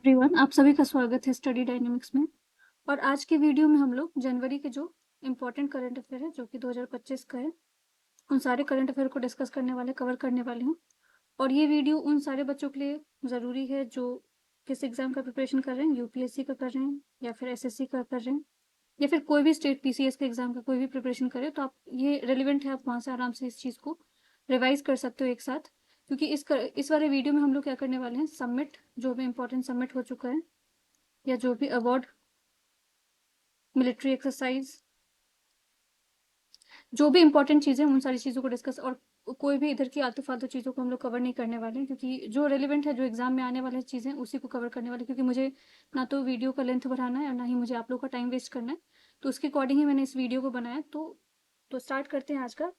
Everyone, आप सभी का स्वागत है स्टडी डायनेमिक्स में। और आज के वीडियो में हम लोग जनवरी के जो इम्पोर्टेंट करंट अफेयर है जो कि 2025 का है, उन सारे करंट अफेयर को डिस्कस करने वाले कवर करने वाले हूँ। और ये वीडियो उन सारे बच्चों के लिए ज़रूरी है जो किस एग्ज़ाम का प्रिपरेशन कर रहे हैं, यूपीएससी का कर रहे हैं या फिर एसएससी का कर रहे हैं या फिर कोई भी स्टेट पीसीएस के एग्ज़ाम का कोई भी प्रिपरेशन करे, तो आप ये रेलिवेंट है, आप वहाँ से आराम से इस चीज़ को रिवाइज कर सकते हो एक साथ। क्योंकि इस वाले वीडियो में हम लोग क्या करने वाले हैं, सबमिट जो भी इंपॉर्टेंट सबमिट हो चुका है या जो भी अवार्ड, मिलिट्री एक्सरसाइज, जो भी इंपॉर्टेंट चीज़ें उन सारी चीज़ों को डिस्कस, और कोई भी इधर की आलतू फालतू चीज़ों को हम लोग कवर नहीं करने वाले हैं, क्योंकि जो रेलिवेंट है, जो एग्जाम में आने वाली चीज़ें उसी को कवर करने वाले, क्योंकि मुझे ना तो वीडियो का लेंथ बढ़ाना है और ना ही मुझे आप लोग का टाइम वेस्ट करना है। तो उसके अकॉर्डिंग ही मैंने इस वीडियो को बनाया। तो स्टार्ट करते हैं आज का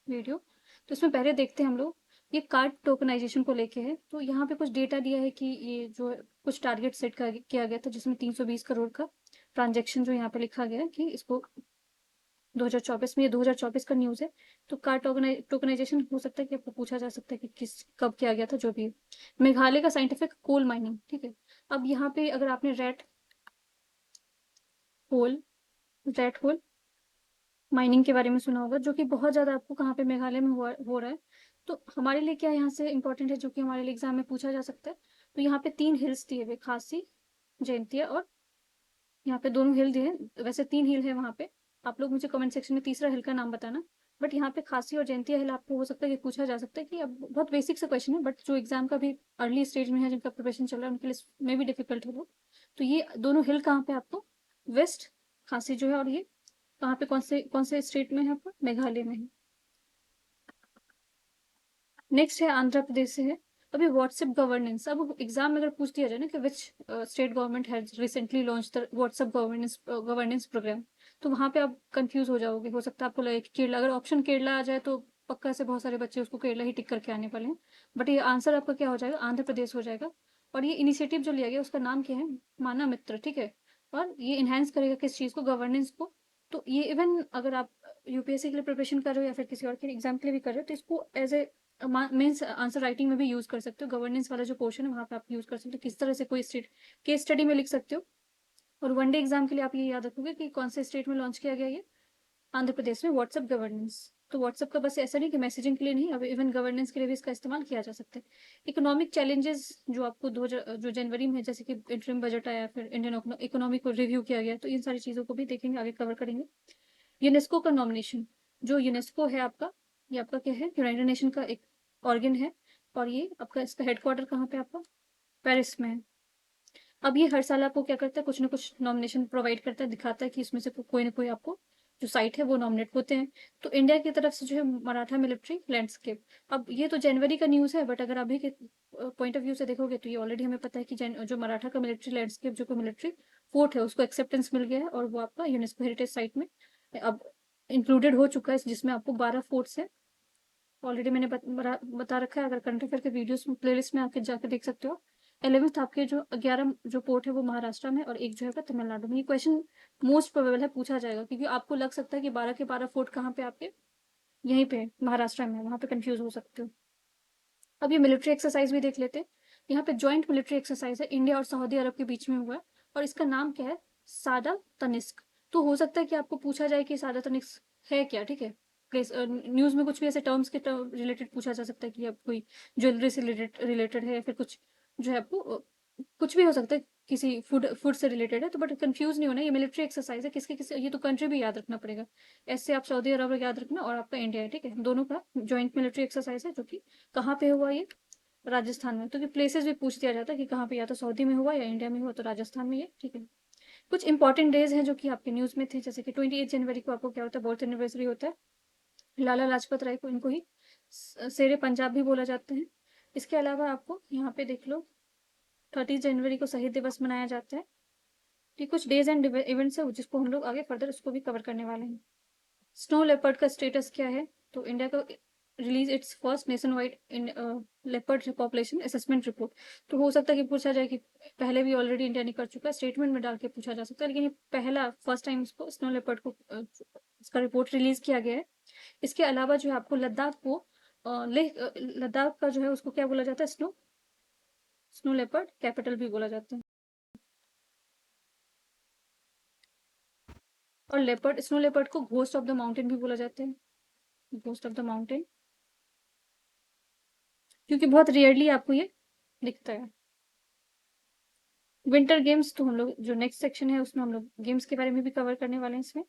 वीडियो। तो इसमें पहले देखते हैं हम लोग, ये कार्ड टोकनाइजेशन को लेके है। तो यहाँ पे कुछ डेटा दिया है कि ये जो कुछ टारगेट सेट किया गया था, जिसमें 320 करोड़ का ट्रांजेक्शन जो यहाँ पे लिखा गया है कि इसको 2024 में, ये 2024 का न्यूज़ है। तो कार्ड टोकनाइजेशन हो सकता है कि आपको पूछा जा सकता है कि किस कब किया गया था, जो भी है। मेघालय का साइंटिफिक कोल माइनिंग, ठीक है। अब यहाँ पे अगर आपने होल रैट होल माइनिंग के बारे में सुना होगा, जो कि बहुत ज़्यादा आपको कहाँ पे मेघालय में हो रहा है। तो हमारे लिए क्या यहाँ से इंपॉर्टेंट है, जो कि हमारे लिए एग्जाम में पूछा जा सकता है। तो यहाँ पे 3 हिल्स दिए हुए, खासी, जैंतिया, और यहाँ पे दोनों हिल दिए हैं। वैसे 3 हिल है वहाँ पे। आप लोग मुझे कमेंट सेक्शन में तीसरा हिल का नाम बताना। बट यहाँ पे खासी और जैंतिया हिल आपको हो सकता है कि पूछा जा सकता है, कि अब बहुत बेसिक सा क्वेश्चन है, बट जो एग्जाम का भी अर्ली स्टेज में है, जिनका प्रिपरेशन चल रहा है, उनके लिए मे भी डिफिकल्ट हो वो। तो ये दोनों हिल कहाँ पे आपको, वेस्ट खासी जो है, और ये कहाँ पे, कौन से स्टेट में है, आपको मेघालय में है। नेक्स्ट है आंध्र प्रदेश से है। अभी व्हाट्सएप गवर्नेंस, अब एग्जाम में अगर पूछ दिया जाए ना कि which state government has recently launch the WhatsApp governance programme, तो वहां पे आप कंफ्यूज हो जाओगे। हो सकता है आपको लगे कि केरला, अगर ऑप्शन केरला आ जाए तो पक्का से बहुत सारे बच्चे उसको केरला ही टिक करके आने वाले हैं। बट ये आंसर आपका क्या हो जाएगा, आंध्र प्रदेश हो जाएगा। और ये इनिशिएटिव जो लिया गया उसका नाम क्या है, माना मित्र, ठीक है। और ये इनहेंस करेगा किस चीज को, गवर्नेंस को। तो ये इवन अगर आप यूपीएससी के लिए प्रिपरेशन कर रहे हो या फिर किसी और के एग्जाम के लिए भी कर रहे हो, तो इसको as a mains answer writing में भी यूज कर सकते हो। गवर्नेंस वाला जो पोर्शन है वहां पे आप यूज कर सकते हो, किस तरह से कोई स्टेट केस स्टडी में लिख सकते हो। और वनडे एग्जाम के लिए आप ये याद रखोगे कि कौन से स्टेट में लॉन्च किया गया ये, आंध्र प्रदेश में, व्हाट्सएप गवर्नेंस। तो व्हाट्सएप का बस ऐसा नहीं कि मैसेजिंग के लिए नहीं, अब इवन गवर्नेंस के लिए भी इसका इस्तेमाल किया जा सकता है। इकोनॉमिक चैलेंजेस जो आपको जो जनवरी में, जैसे कि इंटरिम बजट आया, फिर इंडियन इकोनॉमी को रिव्यू किया गया, तो इन सारी चीजों को भी देखेंगे, आगे कवर करेंगे। यूनेस्को का नॉमिनेशन, जो यूनेस्को है आपका, ये आपका क्या है, यूनाइटेड नेशन का एक ऑर्गन है। और ये आपका, इसका हेडक्वार्टर कहाँ पे आपका, पेरिस में है। अब ये हर साल आपको क्या करता है, कुछ ना कुछ नॉमिनेशन प्रोवाइड करता है, दिखाता है कि इसमें से कोई ना कोई आपको जो साइट है वो नॉमिनेट होते हैं। तो इंडिया की तरफ से जो है मराठा मिलिट्री लैंडस्केप। अब ये तो जनवरी का न्यूज़ है, बट अगर अभी के पॉइंट ऑफ व्यू से देखोगे तो ये ऑलरेडी हमें पता है कि जो मराठा का मिलिट्री लैंडस्केप, जो मिलिट्री फोर्ट है, उसको एक्सेप्टेंस मिल गया है और वो आपका यूनेस्को हेरिटेज साइट में अब इंक्लूडेड हो चुका है, जिसमें आपको 12 फोर्ट्स है। ऑलरेडी मैंने बता रखा है, अगर करंट अफेयर के वीडियोस में प्लेलिस्ट में आके जाके देख सकते हो। 11th आपके जो 11 जो पोर्ट है वो महाराष्ट्र में, और एक जो है तमिलनाडु में। ये क्वेश्चन मोस्ट प्रोबेबल है पूछा जाएगा, क्योंकि आपको लग सकता है कि 12 के 12 फोर्ट कहाँ पे आपके, यहीं पे महाराष्ट्र में, वहां पे कंफ्यूज हो सकते हो। अब ये मिलिट्री एक्सरसाइज भी देख लेते हैं। यहाँ पे जॉइंट मिलिट्री एक्सरसाइज है, इंडिया और सऊदी अरब के बीच में हुआ है, और इसका नाम क्या है, सादा तनिस्क। तो हो सकता है कि आपको पूछा जाए कि सादा तनिस्क है क्या, ठीक है। प्लेस न्यूज में कुछ भी ऐसे टर्म्स के रिलेटेड पूछा जा सकता है कि अब कोई ज्वेलरी से रिलेटेड है, या फिर कुछ जो है आपको कुछ भी हो सकता है, किसी फूड फूड से रिलेटेड है। तो बट कंफ्यूज नहीं होना, ये मिलिट्री एक्सरसाइज है, किसके किसके, ये तो कंट्री भी याद रखना पड़ेगा। ऐसे आप सऊदी अरब याद रखना, और आपका इंडिया है, ठीक है। दोनों का जॉइंट मिलिट्री एक्सरसाइज है, जो कि कहाँ पे हुआ ये, राजस्थान में। तो कि प्लेसेस भी पूछ दिया जाता है कि कहाँ पे, या तो सऊदी में हुआ या इंडिया में हुआ, तो राजस्थान में ये, ठीक है। कुछ इंपॉर्टेंट डेज हैं जो कि आपके न्यूज में थे, जैसे कि 28 जनवरी को आपको क्या होता है, बर्थ एनिवर्सरी होता है लाला लाजपत राय को। इनको ही शेरे पंजाब भी बोला जाता है। इसके अलावा आपको यहाँ पे देख लो, 30 जनवरी को शहीद दिवस मनाया जाता है। ये कुछ डेज एंड इवेंट्स है जिसको हम लोग आगे फर्दर उसको भी कवर करने वाले हैं। स्नो लेपर्ड का स्टेटस क्या है, तो इंडिया का release it's first nation wide leopard population assessment report. तो हो सकता है कि पूछा जाए कि पहले भी ऑलरेडी इंडिया ने कर चुका है, स्टेटमेंट में डाल के पूछा जा सकता है, लेकिन ये पहला फर्स्ट टाइम इसको स्नो लेपर्ड को इसका रिपोर्ट रिलीज किया गया है। इसके अलावा जो है आपको लद्दाख को लद्दाख का जो है उसको क्या बोला जाता है, स्नो स्नो लेपर्ड कैपिटल भी बोला जाता है। और लेपर्ड, स्नो लेपर्ड को घोस्ट ऑफ द माउंटेन भी बोला जाता है, घोस्ट ऑफ द माउंटेन, क्योंकि बहुत रेयरली आपको ये दिखता है। विंटर गेम्स तो हम लोग जो नेक्स्ट सेक्शन है उसमें हम लोग गेम्स के बारे में भी कवर करने वाले हैं इसमें।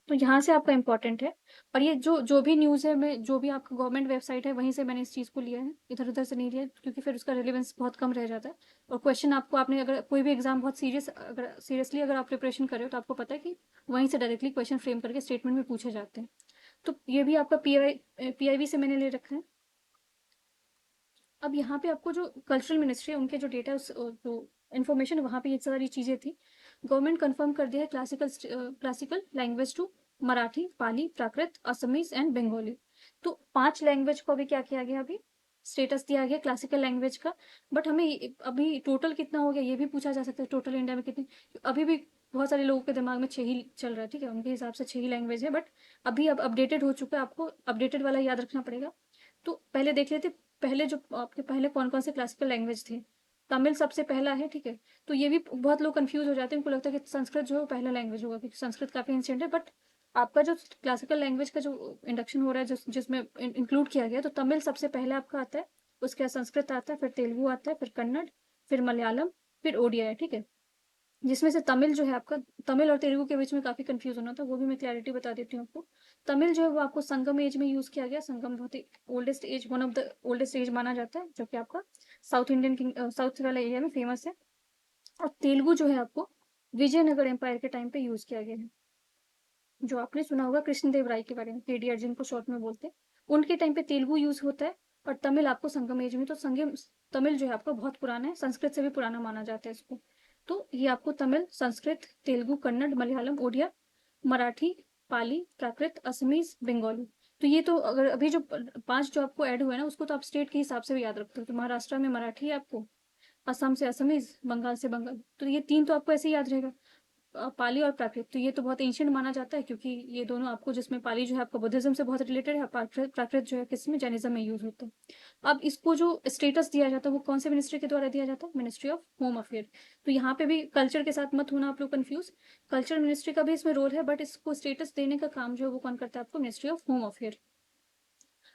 तो यहाँ से आपका इम्पोर्टेंट है। और ये जो जो भी न्यूज़ है, मैं जो भी आपका गवर्नमेंट वेबसाइट है वहीं से मैंने इस चीज़ को लिया है, इधर उधर से नहीं लिया, क्योंकि फिर उसका रिलेवेंस बहुत कम रह जाता है। और क्वेश्चन आपको, आपने अगर कोई भी एग्जाम बहुत सीरियसली अगर आप प्रिपरेशन कर रहे हो तो आपको पता है कि वहीं से डायरेक्टली क्वेश्चन फ्रेम करके स्टेटमेंट में पूछे जाते हैं। तो ये भी आपका PIB से मैंने ले रखा है। अब यहाँ पे आपको जो कल्चरल मिनिस्ट्री है उनके जो डेटा, जो इन्फॉर्मेशन, वहाँ पे ये सारी चीज़ें थी। गवर्नमेंट कंफर्म कर दिया है classical language to Marathi, Pali, Prakrit, Assamese and Bengali. तो 5 लैंग्वेज को अभी क्या किया गया, अभी स्टेटस दिया गया क्लासिकल लैंग्वेज का। बट हमें अभी टोटल कितना हो गया ये भी पूछा जा सकता है, टोटल इंडिया में कितनी। अभी भी बहुत सारे लोगों के दिमाग में 6 ही चल रहा है, ठीक है, उनके हिसाब से 6 ही लैंग्वेज है। बट अभी अब अपडेटेड हो चुका है, आपको अपडेटेड वाला याद रखना पड़ेगा। तो पहले देख लेते, पहले जो आपके पहले कौन कौन से क्लासिकल लैंग्वेज थे। तमिल सबसे पहला है, ठीक है। तो ये भी बहुत लोग कंफ्यूज हो जाते हैं, उनको लगता है कि संस्कृत जो है वो पहला लैंग्वेज होगा, क्योंकि संस्कृत काफी एंशिएंट है। बट आपका जो क्लासिकल लैंग्वेज का जो इंडक्शन हो रहा है, जिसमें इंक्लूड किया गया, तो तमिल सबसे पहले आपका आता है, उसके बाद संस्कृत आता है, फिर तेलुगु आता है, फिर कन्नड़, फिर मलयालम, फिर ओडिया है, ठीक है। जिसमें से तमिल जो है आपका, तमिल और तेलुगु के बीच में काफ़ी कंफ्यूज होना था, वो भी मैं क्लैरिटी बता देती हूँ आपको। तमिल जो है वो आपको संगम एज में यूज़ किया गया। संगम बहुत ही oldest age, one of the oldest age माना जाता है, जो कि आपका साउथ वाला एरिया में फेमस है। और तेलुगु जो है आपको विजयनगर एम्पायर के टाइम पे यूज़ किया गया है। जो आपने सुना होगा कृष्णदेव राय के बारे में, KDR जिनको शॉर्ट में बोलते हैं, उनके टाइम पे तेलुगु यूज़ होता है। और तमिल आपको संगम एज में, तो संगम तमिल जो है आपका बहुत पुराना है, संस्कृत से भी पुराना माना जाता है इसको। तो ये आपको तमिल, संस्कृत, तेलुगु, कन्नड़, मलयालम, ओडिया, मराठी, पाली, प्राकृत, असमीज, बंगाली। तो ये तो अगर अभी जो 5 जो आपको ऐड हुए ना, उसको तो आप स्टेट के हिसाब से भी याद रखते हो। तो महाराष्ट्र में मराठी है आपको, असम से असमीज, बंगाल से बंगाल, तो ये 3 तो आपको ऐसे ही याद रहेगा। पाली और प्राकृत, तो ये तो बहुत एंशियंट माना जाता है, क्योंकि ये दोनों आपको, जिसमें पाली जो है आपका बुद्धिज्म से बहुत रिलेटेड है, प्राकृत जो है किसमें, जैनिज्म में यूज होता है। अब इसको जो स्टेटस दिया जाता है वो कौन से मिनिस्ट्री के द्वारा दिया जाता है, मिनिस्ट्री ऑफ होम अफेयर। तो यहाँ पे भी कल्चर के साथ मत होना आप लोग कंफ्यूज, कल्चर मिनिस्ट्री का भी इसमें रोल है, बट इसको स्टेटस देने का काम जो है वो कौन करता है, आपको मिनिस्ट्री ऑफ होम अफेयर।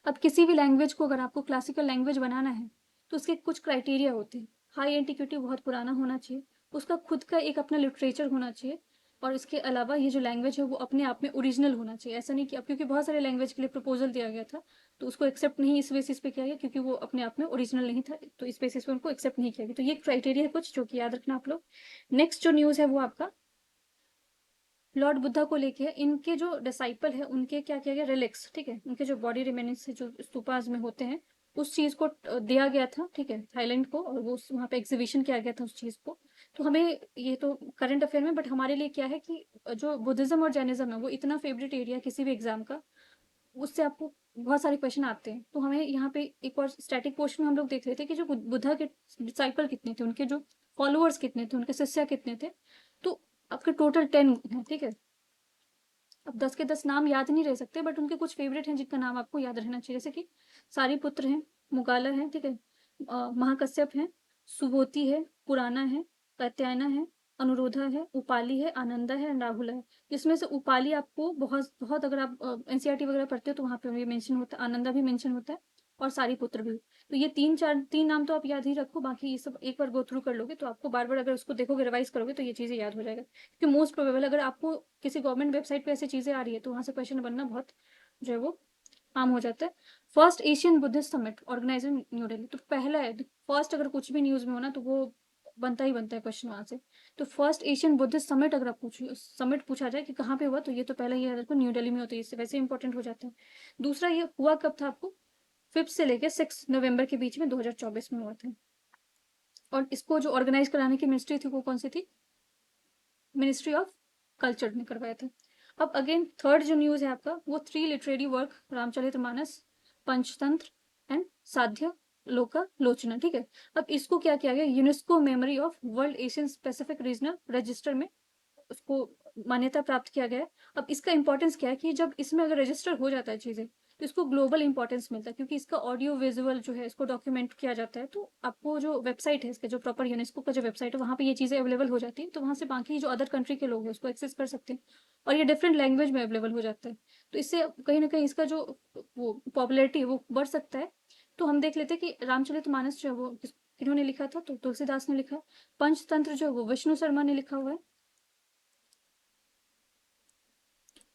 अब किसी भी लैंग्वेज को अगर आपको क्लासिकल लैंग्वेज बनाना है तो उसके कुछ क्राइटेरिया होते हैं। हाई एंटिक्विटी, बहुत पुराना होना चाहिए, उसका खुद का एक अपना लिटरेचर होना चाहिए। और इसके अलावा ये जो लैंग्वेज है वो अपने आप में ओरिजिनल होना चाहिए। ऐसा नहीं कि, अब क्योंकि बहुत सारे लैंग्वेज के लिए प्रपोजल दिया गया था, तो उसको एक्सेप्ट नहीं इस बेसिस पे किया गया, क्योंकि वो अपने आप में ओरिजिनल नहीं था, तो इस बेसिस पे उनको एक्सेप्ट नहीं किया गया। तो ये क्राइटेरिया है कुछ, जो कि याद रखना आप लोग। नेक्स्ट जो न्यूज़ है वो आपका लॉर्ड बुद्धा को लेके है। इनके जो डिसाइपल है उनके क्या किया गया, रिलिक्स, ठीक है, उनके जो बॉडी रिमेनिंग्स है जो स्तूपाज में होते हैं, उस चीज को दिया गया था, ठीक है, थाईलैंड को, और वो वहाँ पे एग्जीबिशन किया गया था उस चीज को। तो हमें, ये तो करंट अफेयर में, बट हमारे लिए क्या है कि जो बुद्धिज्म और जैनिज्म है वो इतना फेवरेट एरिया किसी भी एग्जाम का, उससे आपको बहुत सारे क्वेश्चन आते हैं। तो हमें यहाँ पे एक और स्टैटिक पोर्शन में हम लोग देख रहे थे कि जो बुद्धा के डिसाइपल कितने थे, उनके जो फॉलोअर्स कितने थे, उनके शिष्य कितने थे। तो आपके टोटल 10 है, ठीक है। अब 10 के 10 नाम याद नहीं रह सकते, बट उनके कुछ फेवरेट हैं जिनका नाम आपको याद रहना चाहिए, जैसे कि सारिपुत्र हैं, मुगाला है, ठीक है, महाकश्यप है, सुबोधि है, पुराना है, कात्यायना है, अनुरोधा है, उपाली है, आनंदा है, राहुल है। जिसमें से उपाली आपको बहुत बहुत, अगर आप NCERT वगैरह पढ़ते हो तो वहाँ पे ये मेंशन होता है, आनंदा भी मेंशन होता है, और सारिपुत्र भी। तो ये 3 नाम तो आप याद ही रखो, बाकी ये सब एक बार गो थ्रू कर लोगे तो आपको बार बार अगर उसको देखोगे, रिवाइज करोगे, तो ये चीज़ें याद हो जाएगा। क्योंकि मोस्ट प्रोबेबल अगर आपको किसी गवर्नमेंट वेबसाइट पे ऐसी चीज़ें आ रही है तो वहाँ से क्वेश्चन बनना बहुत जो है वो आम हो जाता है। First Asian Buddhist summit organise in New Delhi, तो पहला है, फर्स्ट अगर कुछ भी न्यूज़ में हो ना तो वो बनता ही बनता है क्वेश्चन वहाँ से। तो फर्स्ट एशियन बुद्धिस्ट समिट, अगर आप समिट पूछा जाए कि कहाँ पे हुआ, तो ये तो पहला ये है, न्यू दिल्ली में होता है, इससे वैसे इंपॉर्टेंट हो जाता है। दूसरा, ये हुआ कब था, आपको 5 से लेकर 6 नवंबर के बीच में 2024 में हुआ था। और इसको जो ऑर्गेनाइज कराने की मिनिस्ट्री थी वो कौन सी थी, मिनिस्ट्री ऑफ कल्चर ने करवाया था। अब अगेन थर्ड जो न्यूज़ है आपका, वो 3 literary work, Ramcharitmanas, Panchatantra and साध्य लोका लोचना, ठीक है। अब इसको क्या किया गया, UNESCO memory of world Asian specific regional register में उसको मान्यता प्राप्त किया गया है। अब इसका इंपॉर्टेंस क्या है कि जब इसमें अगर रजिस्टर हो जाता है चीज़ें, तो तो इसको ग्लोबल इंपॉर्टेंस मिलता है क्योंकि इसका ऑडियो विजुअल जो है इसको डॉक्यूमेंट किया जाता है। तो आपको जो वेबसाइट है इसके, जो प्रॉपर यूनेस्को का जो वेबसाइट है, वहाँ पे ये चीज़ें अवेलेबल हो जाती है, तो वहाँ से बाकी जो अदर कंट्री के लोग हैं उसको एक्सेस कर सकते हैं और ये डिफरेंट लैंग्वेज में अवेलेबल हो जाता है। तो इससे कहीं ना कहीं इसका जो वो पॉपुलैरिटी है वो बढ़ सकता है। तो हम देख लेते हैं कि रामचरितमानस जो है वो किन्होंने लिखा था, तो तुलसीदास ने लिखा। पंचतंत्र जो है वो विष्णु शर्मा ने लिखा हुआ है।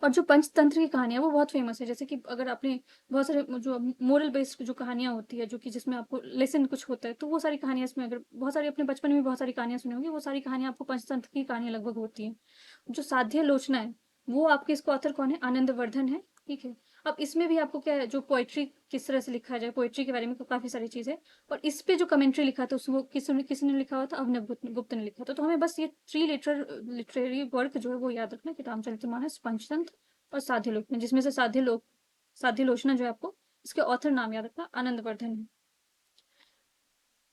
और जो पंचतंत्र की कहानियाँ वो बहुत फेमस है, जैसे कि अगर आपने बहुत सारे जो मोरल बेस्ड जो कहानियाँ होती है, जो कि जिसमें आपको लेसन कुछ होता है, तो वो सारी कहानियाँ इसमें, अगर बहुत सारी अपने बचपन में बहुत सारी कहानियाँ सुनी होंगी, वो सारी कहानियाँ आपको पंचतंत्र की कहानियाँ लगभग होती हैं। जो साध्य लोचना है वो आपके इसको ऑथर कौन है, आनंदवर्धन है। ठीक है। अब इसमें भी आपको क्या है, जो पोएट्री किस तरह से लिखा जाए, पोएट्री के बारे में काफी सारी चीजें। और इस पे जो कमेंट्री लिखा था उसको किसने लिखा हुआ था, अभिनव गुप्त ने लिखा था। तो हमें बस ये थ्री लिटरेरी वर्क जो है वो याद रखना कि रामचरितमानस, पंचतंत्र और साध्य लोचना, जिसमें से साध्य लोचना जो है आपको इसके ऑथर नाम याद रखना आनंदवर्धन है।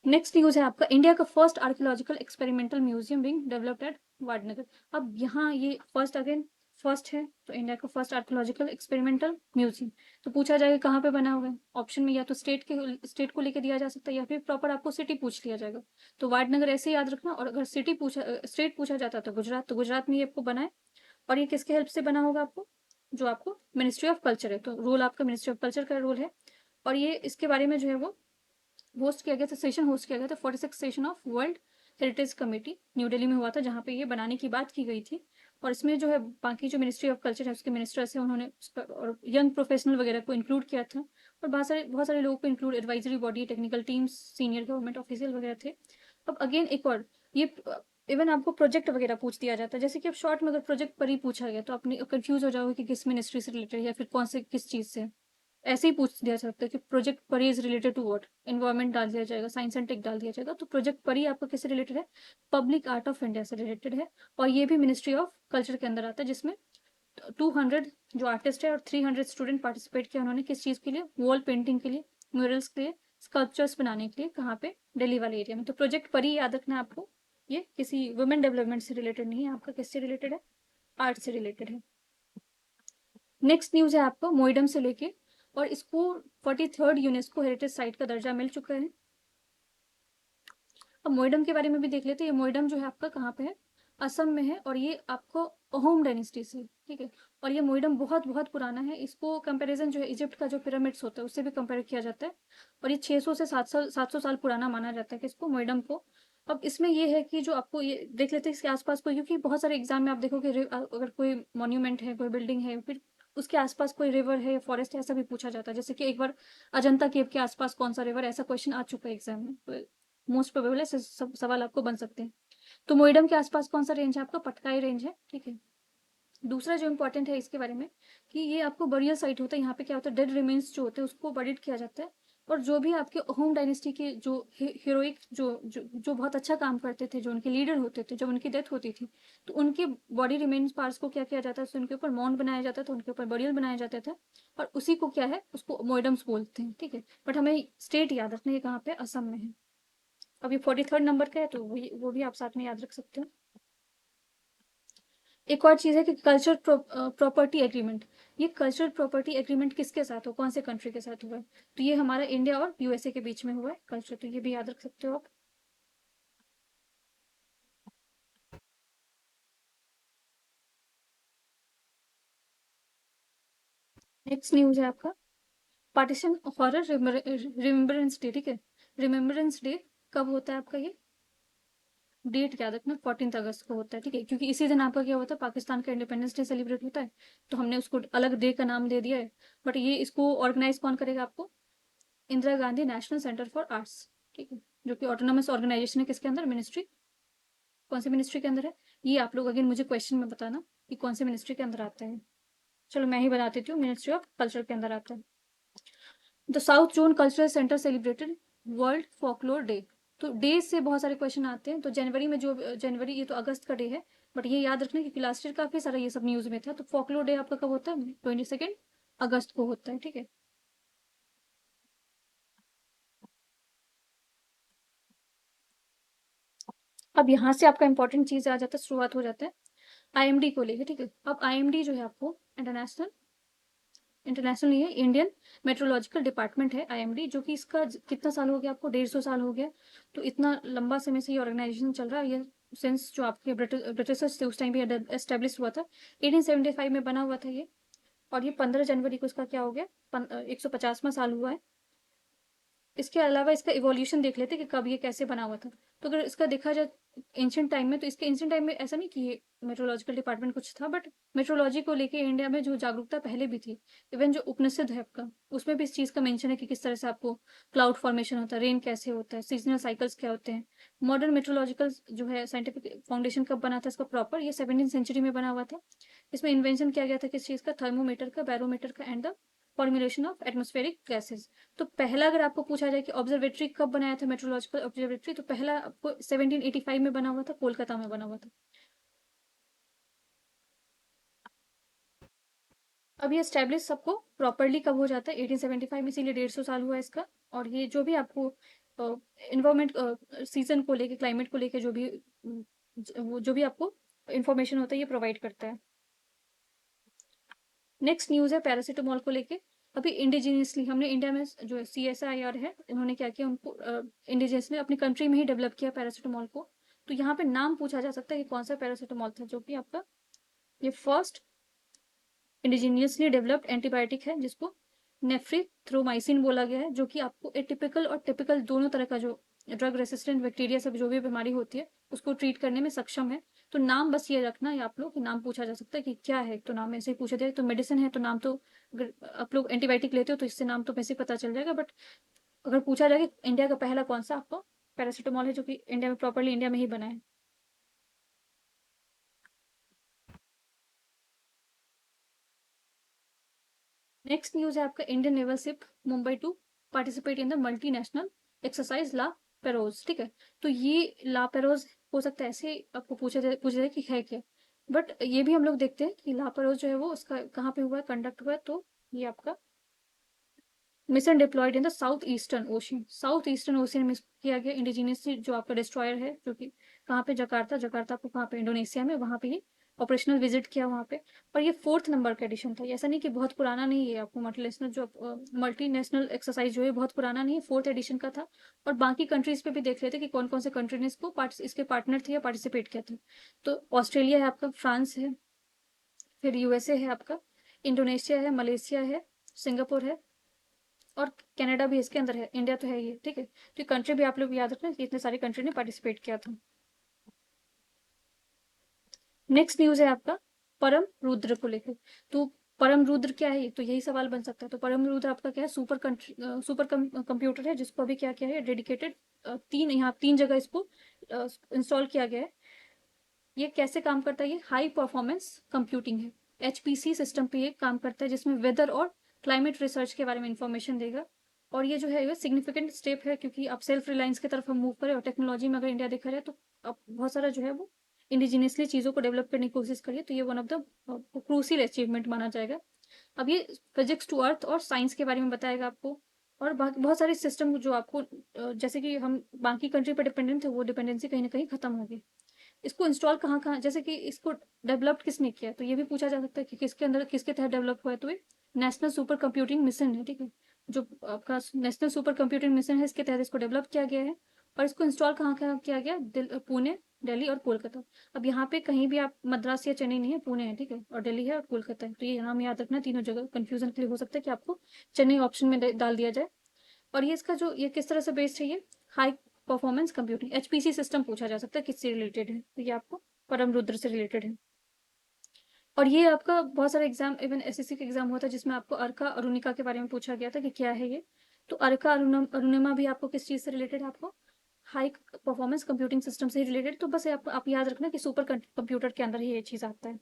नेक्स्ट न्यूज है आपका, इंडिया का first archaeological experimental museum being developed at Vadnagar. अब यहाँ ये फर्स्ट है, तो इंडिया का फर्स्ट आर्कियोलॉजिकल एक्सपेरिमेंटल म्यूजियम। तो पूछा जाएगा कहाँ पे बना हुआ है, ऑप्शन में या तो स्टेट को लेकर दिया जा सकता है या फिर प्रॉपर आपको सिटी पूछ लिया जाएगा। तो वाडनगर ऐसे याद रखना, और अगर स्टेट पूछा जाता तो गुजरात, तो गुजरात में ये आपको बना है। और ये किसके हेल्प से बना होगा आपको, जो आपको मिनिस्ट्री ऑफ कल्चर है, तो रोल आपका मिनिस्ट्री ऑफ कल्चर का रोल है। और ये इसके बारे में जो है वो होस्ट किया गया था, सेशन होस्ट किया गया था 46 session of world heritage committee, new Delhi में हुआ था, जहाँ पे ये बनाने की बात की गई थी। और इसमें जो है बाकी जो मिनिस्ट्री ऑफ कल्चर है उसके मिनिस्टर्स है, उन्होंने और यंग प्रोफेशनल वगैरह को इंक्लूड किया था, और बहुत सारे लोगों को include, advisory body, technical teams, senior government official वगैरह थे। अब अगेन एक और, ये इवन आपको प्रोजेक्ट वगैरह पूछ दिया जाता है, जैसे कि अब शॉर्ट में अगर प्रोजेक्ट पर ही पूछा गया तो आप कंफ्यूज हो जाओगे कि किस मिनिस्ट्री से रिलेटेड है या फिर कौन से किस चीज़ से। ऐसे ही पूछ दिया सकता है कि project PARI is related to what, environment डाल दिया जाएगा, साइंस एंड टेक डाल दिया जाएगा। तो प्रोजेक्ट परी आपका किससे रिलेटेड है, पब्लिक आर्ट ऑफ इंडिया से रिलेटेड है। और ये भी मिनिस्ट्री ऑफ कल्चर के अंदर आता है, जिसमें 200 जो आर्टिस्ट है और 300 स्टूडेंट पार्टिसिपेट किया उन्होंने, किस चीज़ के लिए, वॉल पेंटिंग के लिए, म्यूरल्स के लिए, स्कल्पचर्स बनाने के लिए, कहाँ पे, दिल्ली वाले एरिया में। तो प्रोजेक्ट परी याद रखना है आपको, ये किसी वुमेन डेवलपमेंट से रिलेटेड नहीं है, आपका किससे रिलेटेड है, आर्ट से रिलेटेड है। नेक्स्ट न्यूज है आपको मोइडम से लेके, और इसको 43rd यूनेस्को हेरिटेज साइट का दर्जा मिल चुका है। अब मोइडम के बारे में भी देख लेते हैं। ये मोइडम जो है आपका कहाँ पे है, असम में है, और ये आपको अहोम डायनेस्टी से, ठीक है। और ये मोइडम बहुत बहुत पुराना है, इसको कंपैरिजन जो है इजिप्ट का जो पिरामिड्स होता है उससे भी कंपेयर किया जाता है। और ये 600 से 700 साल पुराना माना जाता है किसको, मोइडम को। अब इसमें ये है कि जो आपको ये देख लेते हैं इसके आसपास कोई, क्योंकि बहुत सारे एग्जाम में आप देखोगे अगर कोई मॉन्यूमेंट है, कोई बिल्डिंग है, फिर उसके आसपास कोई रिवर है या फॉरेस्ट है, ऐसा भी पूछा जाता है। जैसे कि एक बार अजंता केव के आसपास कौन सा रिवर, ऐसा क्वेश्चन आ चुका है एग्जाम में, तो मोस्ट प्रोबेबल है सब सवाल आपको बन सकते हैं। तो मोइडम के आसपास कौन सा रेंज है आपका, पटकाई रेंज है, ठीक है। दूसरा जो इंपॉर्टेंट है इसके बारे में, कि ये आपको बरियल साइट होता है, यहाँ पे क्या होता है, डेड रिमेन्स जो होते हैं उसको बरिड किया जाता है। और जो भी आपके होम डायनेस्टी के जो हीरोइक जो बहुत अच्छा काम करते थे, जो उनके लीडर होते थे, जब उनकी डेथ होती थी, तो उनके बॉडी रिमेन्स पार्ट्स को क्या किया जाता है, उनके ऊपर माउंट बनाया जाता था, उनके ऊपर बरियल बनाया जाता था। और उसी को क्या है, उसको मोइडम्स बोलते हैं, ठीक है। बट हमें स्टेट याद रखना है कहाँ पे, असम में है। अभी 43rd नंबर का है, तो वो भी आप साथ में याद रख सकते हो। एक और चीज़ है कि कल्चरल प्रॉपर्टी एग्रीमेंट। ये कल्चरल प्रॉपर्टी एग्रीमेंट किसके साथ हो, कौन से कंट्री के साथ हुआ है, तो ये हमारा इंडिया और यूएसए के बीच में हुआ है कल्चर, तो ये भी याद रख सकते हो आप। नेक्स्ट न्यूज है आपका, पार्टीशन हॉरर रिमेम्बरेंस डे, ठीक है। रिमेम्बरेंस डे कब होता है आपका, ये डेट याद रखना, 14 अगस्त को होता है, ठीक है। क्योंकि इसी दिन आपका क्या होता है, पाकिस्तान का इंडिपेंडेंस डे सेलिब्रेट होता है, तो हमने उसको अलग डे का नाम दे दिया है। बट ये इसको ऑर्गेनाइज कौन करेगा आपको, Indira Gandhi national centre for arts, ठीक है, जो कि ऑटोनोमस ऑर्गेनाइजेशन है, किसके अंदर, मिनिस्ट्री, कौन सी मिनिस्ट्री के अंदर है। ये आप लोग अगेन मुझे क्वेश्चन में बताना कि कौन से मिनिस्ट्री के अंदर आता है। चलो मैं ही बता देती हूँ, मिनिस्ट्री ऑफ कल्चर के अंदर आता है। The south zone cultural centre celebrated world folklore day. तो डे से बहुत सारे क्वेश्चन आते हैं, तो जनवरी में जो जनवरी, ये तो अगस्त का डे है, बट ये याद रखना क्योंकि लास्ट ईयर काफी सारा ये सब न्यूज में था। तो फोकलोर डे आपका कब होता है, 22 अगस्त को होता है, ठीक है। अब यहाँ से आपका इंपॉर्टेंट चीज आ जाता है, शुरुआत हो जाता है आईएमडी को लेके, ठीक है। अब आईएमडी जो है आपको इंटरनेशनल इंटरनेशनल नहीं है, इंडियन मेट्रोलॉजिकल डिपार्टमेंट है, IMD, जो कि इसका कितना साल हो गया आपको, 150 साल हो गया। तो इतना लंबा समय से ये ऑर्गेनाइजेशन चल रहा है। ये सिंस जो आपके ब्रिटिशर्स थे उस टाइम भी एस्टेब्लिश हुआ था, 1875 में बना हुआ था ये। और ये 15 जनवरी को इसका क्या हो गया, 150वां साल हुआ है। इसके अलावा इसका इवोल्यूशन देख लेते हैं कि कब ये कैसे बना हुआ था। तो अगर इसका देखा जाए एंशियंट टाइम में, तो इसके एंशियंट टाइम में ऐसा नहीं कि ये मेट्रोलॉजिकल डिपार्टमेंट कुछ था, बट मेट्रोलॉजी को लेके इंडिया में जो जागरूकता पहले भी थी, इवन जो उपनिषद है आपका, उसमें भी इस चीज़ का मेंशन है कि किस तरह से आपको क्लाउड फॉर्मेशन होता है, रेन कैसे होता है, सीजनल साइकिल्स क्या होते हैं। मॉडर्न मेट्रोलॉजिकल जो है साइंटिफिक फाउंडेशन कब बना था इसका प्रॉपर, ये 17th सेंचुरी में बना हुआ था। इसमें इन्वेंशन किया गया था किस चीज़ का, थर्मोमीटर का, बैरोमीटर का, and the formulation of atmospheric gases. तो पहला अगर आपको पूछा जाए कि ऑब्जर्वेटरी कब बनाया था, मेट्रोलॉजिकल ऑब्जर्वेटरी, तो पहला आपको 1785 में बना हुआ था, कोलकाता में बना हुआ था। अब ये स्टैब्लिश सबको प्रॉपरली कब हो जाता है, 1875 में, इसीलिए 150 साल हुआ इसका। और ये जो भी आपको इन्वायरमेंट सीजन को लेके, क्लाइमेट को लेके, जो भी जो भी आपको इंफॉर्मेशन होता है ये प्रोवाइड करता है। नेक्स्ट न्यूज़ है पैरासिटामोल को लेके। अभी इंडिजीनियसली हमने इंडिया में जो CSIR है, इन्होंने क्या किया, उनको इंडिजिनियसली अपनी कंट्री में ही डेवलप किया पैरासिटामोल को। तो यहाँ पे नाम पूछा जा सकता है कि कौन सा पैरासिटामोल था, जो कि आपका ये फर्स्ट इंडिजीनियसली डेवलप्ड एंटीबायोटिक है, जिसको नेफ्रिथ्रोमाइसिन बोला गया है, जो कि आपको एटिपिकल और टिपिकल दोनों तरह का जो ड्रग रेसिस्टेंट बैक्टीरिया सब जो भी बीमारी होती है उसको ट्रीट करने में सक्षम है। तो नाम बस ये रखना है आप लोग कि नाम पूछा जा सकता है कि क्या है, तो नाम ऐसे ही पूछा जाए। तो मेडिसिन है तो नाम तो, अगर आप लोग एंटीबायोटिक लेते हो तो इससे नाम तो वैसे ही पता चल जाएगा। बट अगर पूछा जाए कि इंडिया का पहला कौन सा आपको पैरासिटामोल है जो कि इंडिया में प्रॉपरली इंडिया में ही बना है। नेक्स्ट न्यूज है आपका, Indian naval ship Mumbai to participate in the multinational exercise La Perouse. ठीक है, तो ये ला पेरोज हो सकता है ऐसे आपको पूछा जाए कि है क्या। बट ये भी हम लोग देखते हैं कि ला पेरोज जो है वो उसका कहाँ पे हुआ है, कंडक्ट हुआ है। तो ये आपका mission deployed in the south eastern ocean, south eastern ocean में किया गया इंडिजीनियस जो आपका डिस्ट्रॉयर है, जो कि कहाँ पे, जकार्ता, जकार्ता आपको कहाँ पे, इंडोनेशिया में, वहाँ पे ही ऑपरेशनल विजिट किया वहाँ पे। और ये 4th नंबर का एडिशन था, ऐसा नहीं कि बहुत पुराना नहीं है। आपको मल्टीनेशनल एक्सरसाइज जो है बहुत पुराना नहीं है, 4th एडिशन का था। और बाकी कंट्रीज पे भी देख लेते कि कौन कौन से कंट्री ने इसके पार्टनर थे या पार्टिसिपेट किया था। तो ऑस्ट्रेलिया है आपका, फ्रांस है, फिर USA है आपका, इंडोनेशिया है, मलेशिया है, सिंगापुर है, और कनाडा भी इसके अंदर है, इंडिया तो है ही। ठीक है, तो कंट्री भी आप लोग याद रखना कि इतने सारे कंट्री ने पार्टिसिपेट किया था। नेक्स्ट न्यूज है आपका परम रुद्र को लेकर। तो परम रुद्र क्या है, तो यही सवाल बन सकता है। तो परम रुद्र आपका क्या है, सुपर कंप्यूटर है, जिसको अभी क्या किया है, डेडिकेटेड यहाँ 3 जगह इसको इंस्टॉल किया गया है। ये कैसे काम करता है, ये हाई परफॉर्मेंस कंप्यूटिंग है, HPC सिस्टम पे ये काम करता है, जिसमें वेदर और क्लाइमेट रिसर्च के बारे में इंफॉर्मेशन देगा। और ये जो है ये सिग्निफिकेंट स्टेप है, क्योंकि अब सेल्फ रिलायंस की तरफ हम मूव करें, और टेक्नोलॉजी में अगर इंडिया देखा जाए तो अब बहुत सारा जो है वो इंडिजिनियसली चीज़ों को डेवलप करने की कोशिश करिए। तो ये one of the crucial achievement माना जाएगा। अब ये फिजिक्स टू अर्थ और साइंस के बारे में बताएगा आपको। और बहुत सारे सिस्टम जो आपको जैसे कि हम बाकी कंट्री पर डिपेंडेंट थे, वो डिपेंडेंसी कहीं ना कहीं खत्म होगी। इसको इंस्टॉल कहाँ कहाँ, जैसे कि इसको डेवलप किसने किया, तो ये भी पूछा जा सकता है कि किसके अंदर, किसके तहत डेवलप हुआ है। तो ये नेशनल सुपर कंप्यूटिंग मिशन है। ठीक है, जो आपका नेशनल सुपर कंप्यूटिंग मिशन है, इसके तहत इसको डेवलप किया गया है। और इसको इंस्टॉल कहाँ कहाँ किया गया, पुणे, दिल्ली और कोलकाता। अब यहाँ पे कहीं भी आप मद्रास या चेन्नई नहीं है, पुणे है। ठीक है, और दिल्ली है और कोलकाता है। तो ये नाम याद रखना, तीनों जगह कंफ्यूजन के लिए हो सकता है कि आपको चेन्नई ऑप्शन में डाल दिया जाए। और ये इसका जो ये किस तरह से बेस्ड है, ये high performance computing HPC system पूछा जा सकता है किससे रिलेटेड है, तो ये आपको परम रुद्र से रिलेटेड है। और ये आपका बहुत सारे एग्जाम, इवन SSC का एग्जाम हुआ था, जिसमें आपको अर्का अरुणिका के बारे में पूछा गया था कि क्या है ये। तो अर्का अरुणिमा भी आपको किस चीज से रिलेटेड है, आपको हाई परफॉर्मेंस कंप्यूटिंग सिस्टम से ही रिलेटेड। तो बस आप याद रखना कि सुपर कंप्यूटर के अंदर ही ये चीज आता है।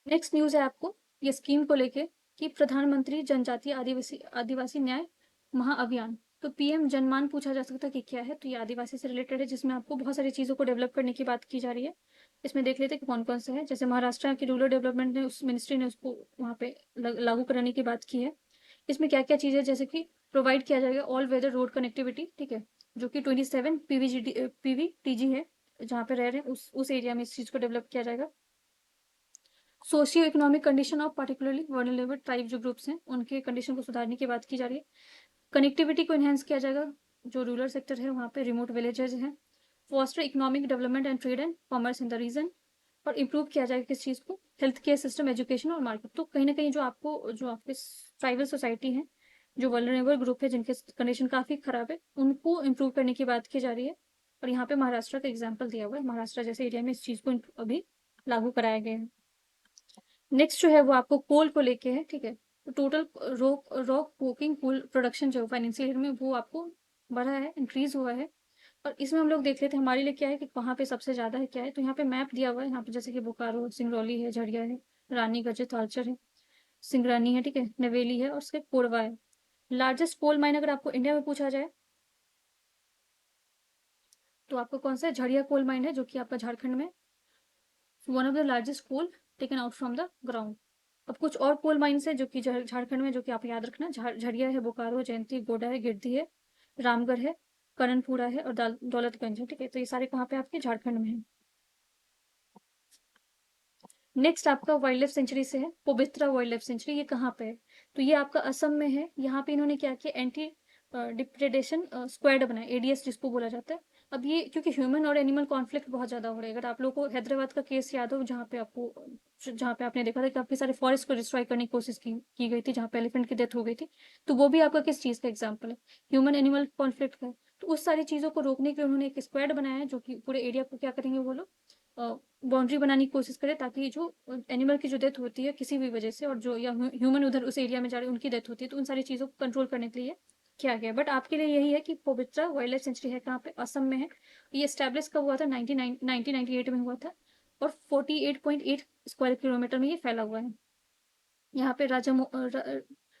नेक्स्ट न्यूज है आपको ये स्कीम को लेके कि प्रधानमंत्री जनजातीय आदिवासी आदिवासी न्याय महाअभियान। तो PM जनमान पूछा जा सकता है कि क्या है, तो ये आदिवासी से रिलेटेड है, जिसमें आपको बहुत सारी चीज़ों को डेवलप करने की बात की जा रही है। इसमें देख लेते हैं कि कौन कौन सा है। जैसे महाराष्ट्र की रूरल डेवलपमेंट ने, उस मिनिस्ट्री ने उसको वहाँ पे लागू कराने की बात की है। इसमें क्या क्या चीज़ें, जैसे कि प्रोवाइड किया जाएगा ऑल वेदर रोड कनेक्टिविटी। ठीक है, जो कि 27 PVTG है, जहाँ पे रह रहे हैं उस एरिया में इस चीज़ को डेवलप किया जाएगा। Socio economic condition of particularly vulnerable tribe जो ग्रुप्स हैं उनके कंडीशन को सुधारने की बात की जा रही है। कनेक्टिविटी को इन्हेंस किया जाएगा, जो रूरल सेक्टर है वहाँ पे रिमोट विलेजेस हैं। Foster economic development and trade and commerce in the region, और इम्प्रूव किया जाएगा किस चीज़ को, हेल्थ केयर सिस्टम, एजुकेशन और मार्केट। तो कहीं ना कहीं जो आपके ट्राइबल सोसाइटी है, जो वल्नरेबल ग्रुप है जिनके कंडीशन काफ़ी खराब है, उनको इम्प्रूव करने की बात की जा रही है। और यहाँ पे महाराष्ट्र का एग्जाम्पल दिया हुआ है, महाराष्ट्र जैसे एरिया में इस चीज़ को अभी लागू कराया गया है। नेक्स्ट जो है वो आपको कोल को लेके है, ठीक है। तो total raw coking coal production जो फाइनेंशियल ईयर में वो आपको बढ़ा है, इंक्रीज हुआ है। और इसमें हम लोग देख लेते हैं हमारे लिए क्या है कि वहाँ पे सबसे ज़्यादा है क्या है। तो यहाँ पे मैप दिया हुआ है, यहाँ पे जैसे कि बोकारो, सिंगरौली है, झरिया है, रानीगंज है, तालचर है, सिंगरानी है, ठीक है, नवेली है और उसके कोरबा है। लार्जेस्ट कोल माइन अगर आपको इंडिया में पूछा जाए तो आपको कौन सा है, झरिया कोल माइन है जो कि आपका झारखंड में, one of the largest coal taken out from the ground. अब कुछ और कोल माइंस है जो कि झारखंड में, जो कि आप याद रखना, झरिया है, बोकारो, जयंती, गोडा है, गिरधी है, रामगढ़ है, करणपुरा है और दौलतगंज है, ठीक है। तो ये सारे कहाँ पे आपके झारखंड में है। नेक्स्ट आपका वाइल्ड लाइफ सेंचुरी से है पवित्रा वाइल्ड लाइफ सेंचुरी। ये कहाँ पे है, तो ये आपका असम में है। यहाँ पे इन्होंने क्या किया, एंटी डिप्रेडेशन स्क्वाड बनाया, एडीएस जिसको बोला जाता है। अब ये क्योंकि ह्यूमन और एनिमल कॉन्फ्लिक्ट बहुत ज्यादा हो रहा है, अगर आप लोगों को हैदराबाद का केस याद हो, जहाँ पे आपने देखा था कि काफी सारे फॉरेस्ट को डिस्ट्रॉय करने की कोशिश की गई थी, जहाँ पे एलिफेंट की डेथ हो गई थी। तो वो भी आपका किस चीज का एग्जाम्पल है, ह्यूमन एनिमल कॉन्फ्लिक्ट का। तो उस सारी चीजों को रोकने के लिए उन्होंने एक स्क्वाड बनाया है, जो कि पूरे एरिया को क्या करेंगे वो लोग, बाउंड्री बनाने की कोशिश करें, ताकि जो एनिमल की जो डेथ होती है किसी भी वजह से, और जो या ह्यूमन उधर उस एरिया में जा रहे हैं उनकी डेथ होती है, तो उन सारी चीज़ों को कंट्रोल करने के लिए किया गया। बट आपके लिए यही है कि पवित्रा वाइल्ड लाइफ सेंचुरी है कहाँ पे, असम में है। ये स्टैब्लिश कब हुआ था, 1998 में हुआ था। और 48.8 स्क्वायर किलोमीटर में ये फैला हुआ है। यहाँ पे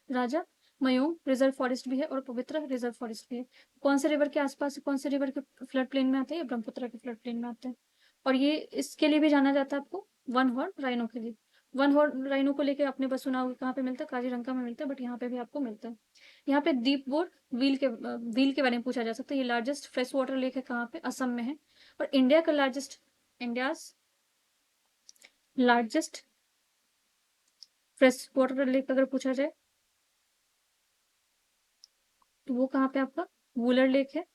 राजा मयूम रिजर्व फॉरेस्ट भी है और पवित्रा रिजर्व फॉरेस्ट भी है। कौन से रिवर के आसपास, कौन से रिवर के फ्लड प्लेन में आते हैं, ब्रह्मपुत्र के फ्लड प्लेन में आते हैं। और ये इसके लिए भी जाना जाता है आपको, वन हॉर्न राइनो के लिए। वन हॉर्न राइनो को लेकर आपने बस सुना होगा कहाँ पे मिलता है, काजीरंगा में मिलता है, बट यहाँ पे भी आपको मिलता है। यहाँ पे दीप बोर व्हील के बारे में पूछा जा सकता है। ये लार्जेस्ट फ्रेश वाटर लेक है कहाँ पे, असम में है। और India's largest fresh water lake अगर पूछा जाए तो वो कहाँ पे आपका वुलर लेक है।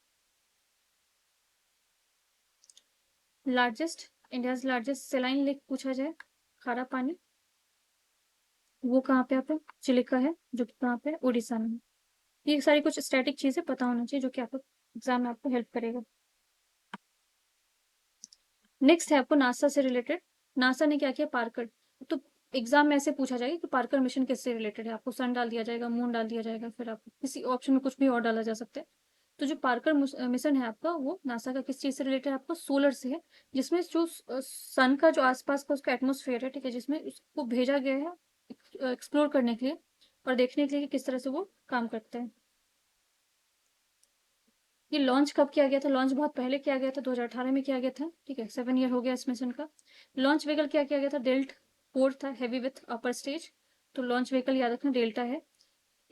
इंडियाज लार्जेस्ट सेलाइन लेक पूछा जाए, खारा पानी, वो कहाँ पे आपका चिलिका है, जो कि कहाँ पे उड़ीसा में है। ये सारी कुछ स्टैटिक चीजें पता होना चाहिए, जो कि आपको एग्जाम में आपको हेल्प करेगा। नेक्स्ट है आपको नासा से रिलेटेड। नासा ने क्या किया, पार्कर। तो एग्जाम में ऐसे पूछा जाएगा कि पार्कर मिशन किससे रिलेटेड है, आपको सन डाल दिया जाएगा, मून डाल दिया जाएगा, फिर आपको किसी ऑप्शन में कुछ भी और डाला जा सकता है। तो जो पार्कर मिशन है आपका, वो नासा का किस चीज से रिलेटेड है, आपको सोलर से है। जिसमें जो सन का जो आसपास का उसका एटमोसफेयर है, ठीक है, जिसमें उसको भेजा गया है एक्सप्लोर करने के लिए और देखने के लिए कि किस तरह से वो काम करता है। ये लॉन्च कब किया गया था, लॉन्च बहुत पहले किया गया था, 2018 में किया गया था, ठीक है, 7 ईयर हो गया इस मिशन का। लॉन्च व्हीकल क्या किया गया था, डेल्ट 4 था, हैवी विथ अपर स्टेज। तो लॉन्च व्हीकल याद रखना डेल्टा है।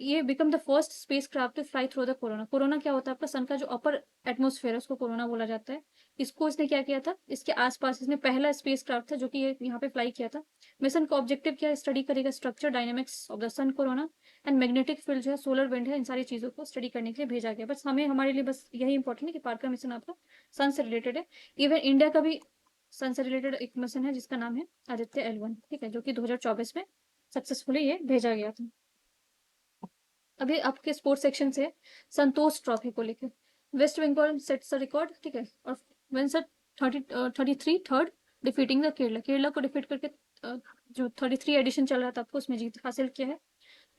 ये become the first spacecraft to fly through the corona. Corona क्या होता है, आपका सन का जो अपर एटमोसफेयर है उसको कोरोना बोला जाता है। इसको इसने क्या किया था, इसके आसपास इसने पहला स्पेस क्राफ्ट था जो कि ये यहाँ पे फ्लाई किया था। मिशन का ऑब्जेक्टिव क्या है, स्टडी करेगा structure dynamics of the sun, corona and magnetic field जो है, सोलर विंड है, इन सारी चीजों को स्टडी करने के लिए भेजा गया। बस हमारे लिए बस यही इंपॉर्टेंट है कि पार्कर मिशन आपका सन से रिलेटेड है। इवन इंडिया का भी सन से रिलेटेड एक मिशन है जिसका नाम है आदित्य L1, ठीक है, जो कि 2024 में सक्सेसफुली ये भेजा गया था। अभी आपके स्पोर्ट्स सेक्शन से संतोष ट्रॉफी को लेकर, West Bengal sets the record, ठीक है, और wins 33 third, defeating the Kerala को डिफीट करके जो 33 एडिशन चल रहा था आपको उसमें जीत हासिल किया है।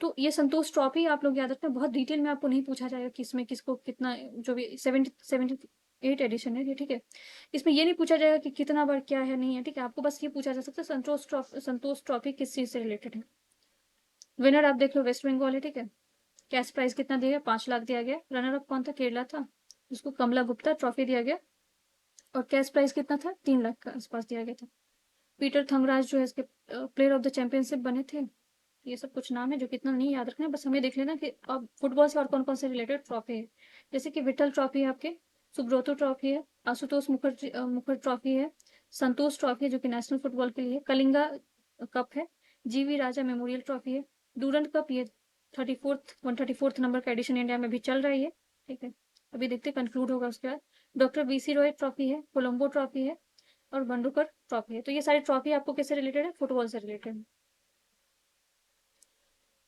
तो ये संतोष ट्रॉफी आप लोग याद रखना, बहुत डिटेल में आपको नहीं पूछा जाएगा कि इसमें किसको कितना, जो भी 78 एडिशन है ये, ठीक है। इसमें ये नहीं पूछा जाएगा कि कितना बार क्या है, नहीं है, ठीक है। आपको बस ये पूछा जा सकता है संतोष ट्रॉफी किस चीज से रिलेटेड है। विनर आप देख लो वेस्ट बंगाल है, ठीक है। कैश प्राइस कितना दिया गया, 5 लाख दिया गया। रनर अप कौन था, केरला था, जिसको कमला गुप्ता ट्रॉफी दिया गया। और कैश प्राइस कितना था, 3 लाख का आसपास दिया गया था। पीटर थंगराज जो है इसके प्लेयर ऑफ द चैंपियनशिप बने थे। ये सब कुछ नाम है जो कितना नहीं याद रखना है, बस हमें देख लेना कि अब फुटबॉल से और कौन कौन से रिलेटेड ट्रॉफी है। जैसे कि विठल ट्रॉफी है आपके, सुब्रोतो ट्रॉफी है, आशुतोष मुखर्जी मुखर्जी ट्रॉफी है, संतोष ट्रॉफी है जो कि नेशनल फुटबॉल के लिए है, कलिंगा कप है। जीवी राजा मेमोरियल ट्रॉफी है। डूरंड कप, ये 134th नंबर का एडिशन इंडिया में भी चल रहा है ये, ठीक है। अभी देखते कंक्लूड होगा उसके बाद। डॉक्टर वीसी रॉय ट्रॉफी है, कोलंबो ट्रॉफी है और बंडुकर ट्रॉफी है। तो ये सारी ट्रॉफी आपको किससे रिलेटेड है? फुटबॉल से रिलेटेड है।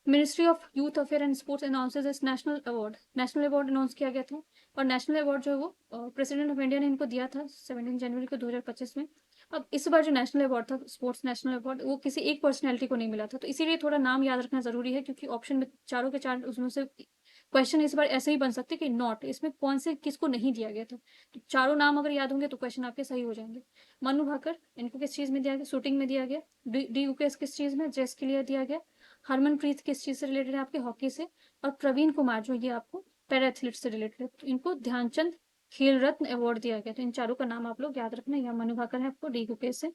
Ministry of youth affair and sports announces इस national award. National award announce किया गया था और नेशनल अवार्ड जो है वो प्रेसिडेंट ऑफ इंडिया ने इनको दिया था 17 जनवरी को 2025 में। अब इस बार जो नेशनल अवार्ड था, स्पोर्ट्स नेशनल अवार्ड, वो किसी एक पर्सनैलिटी को नहीं मिला था, तो इसीलिए थोड़ा नाम याद रखना जरूरी है, क्योंकि ऑप्शन में चारों के चार उसमें से क्वेश्चन इस बार ऐसे ही बन सकते कि नॉट, इसमें कौन से किसको नहीं दिया गया था। तो चारों नाम अगर याद होंगे तो क्वेश्चन आपके सही हो जाएंगे। मनु भाकर, इनको किस चीज में दिया गया? शूटिंग में दिया गया। डी यूकेएस किस चीज में? चेस के लिए दिया गया। हरमनप्रीत किस चीज से रिलेटेड है? आपके हॉकी से। और प्रवीण कुमार जो ये आपको पैरा एथलीट से रिलेटेड है, तो इनको ध्यानचंद खेल रत्न अवार्ड दिया गया। तो इन चारों का नाम आप लोग याद रखना। या मनु भाकर है आपको डी यूकेएस से,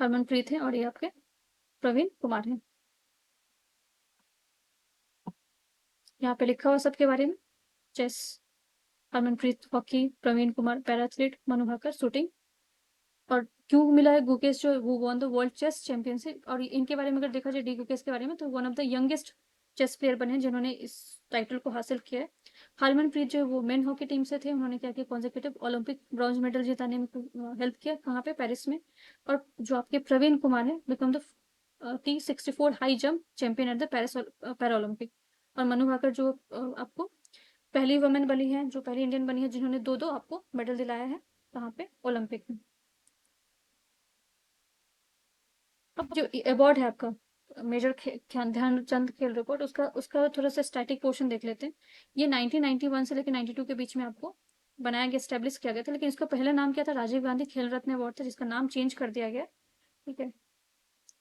हरमनप्रीत है और ये आपके प्रवीण कुमार है। यहाँ पे लिखा हुआ सबके बारे में, chess, Harmanpreet hockey, Praveen Kumar para athlete, Manu Bhaker shooting. और क्यों मिला है गुकेश जो वो won the world chess championship. और इनके बारे में अगर देखा जाए डी गुकेश के बारे में, तो one of the youngest chess player बने हैं जिन्होंने इस टाइटल को हासिल किया है। हरमनप्रीत जो वो मेन हॉकी टीम से थे, उन्होंने क्या किया? कॉन्जिक्यूटिव ओलंपिक ब्रॉन्ज मेडल जिताने में हेल्प किया। कहाँ पे? पेरिस में। और जो आपके प्रवीण कुमार है, become the T64 high jump champion at the Paris para Olympic. और मनु भाकर जो आपको पहली वुमेन बनी है, जो पहली इंडियन बनी है जिन्होंने दो दो आपको मेडल दिलाया है कहाँ पे? ओलंपिक में। अब जो अवार्ड है आपका मेजर ध्यानचंद खेल रिपोर्ट, उसका उसका थोड़ा सा स्टैटिक पोर्शन देख लेते हैं। ये 1991 से लेकर 92 के बीच में आपको बनाया गया, स्टेब्लिश किया गया था। लेकिन इसका पहला नाम क्या था? राजीव गांधी खेल रत्न अवार्ड था, जिसका नाम चेंज कर दिया गया, ठीक है।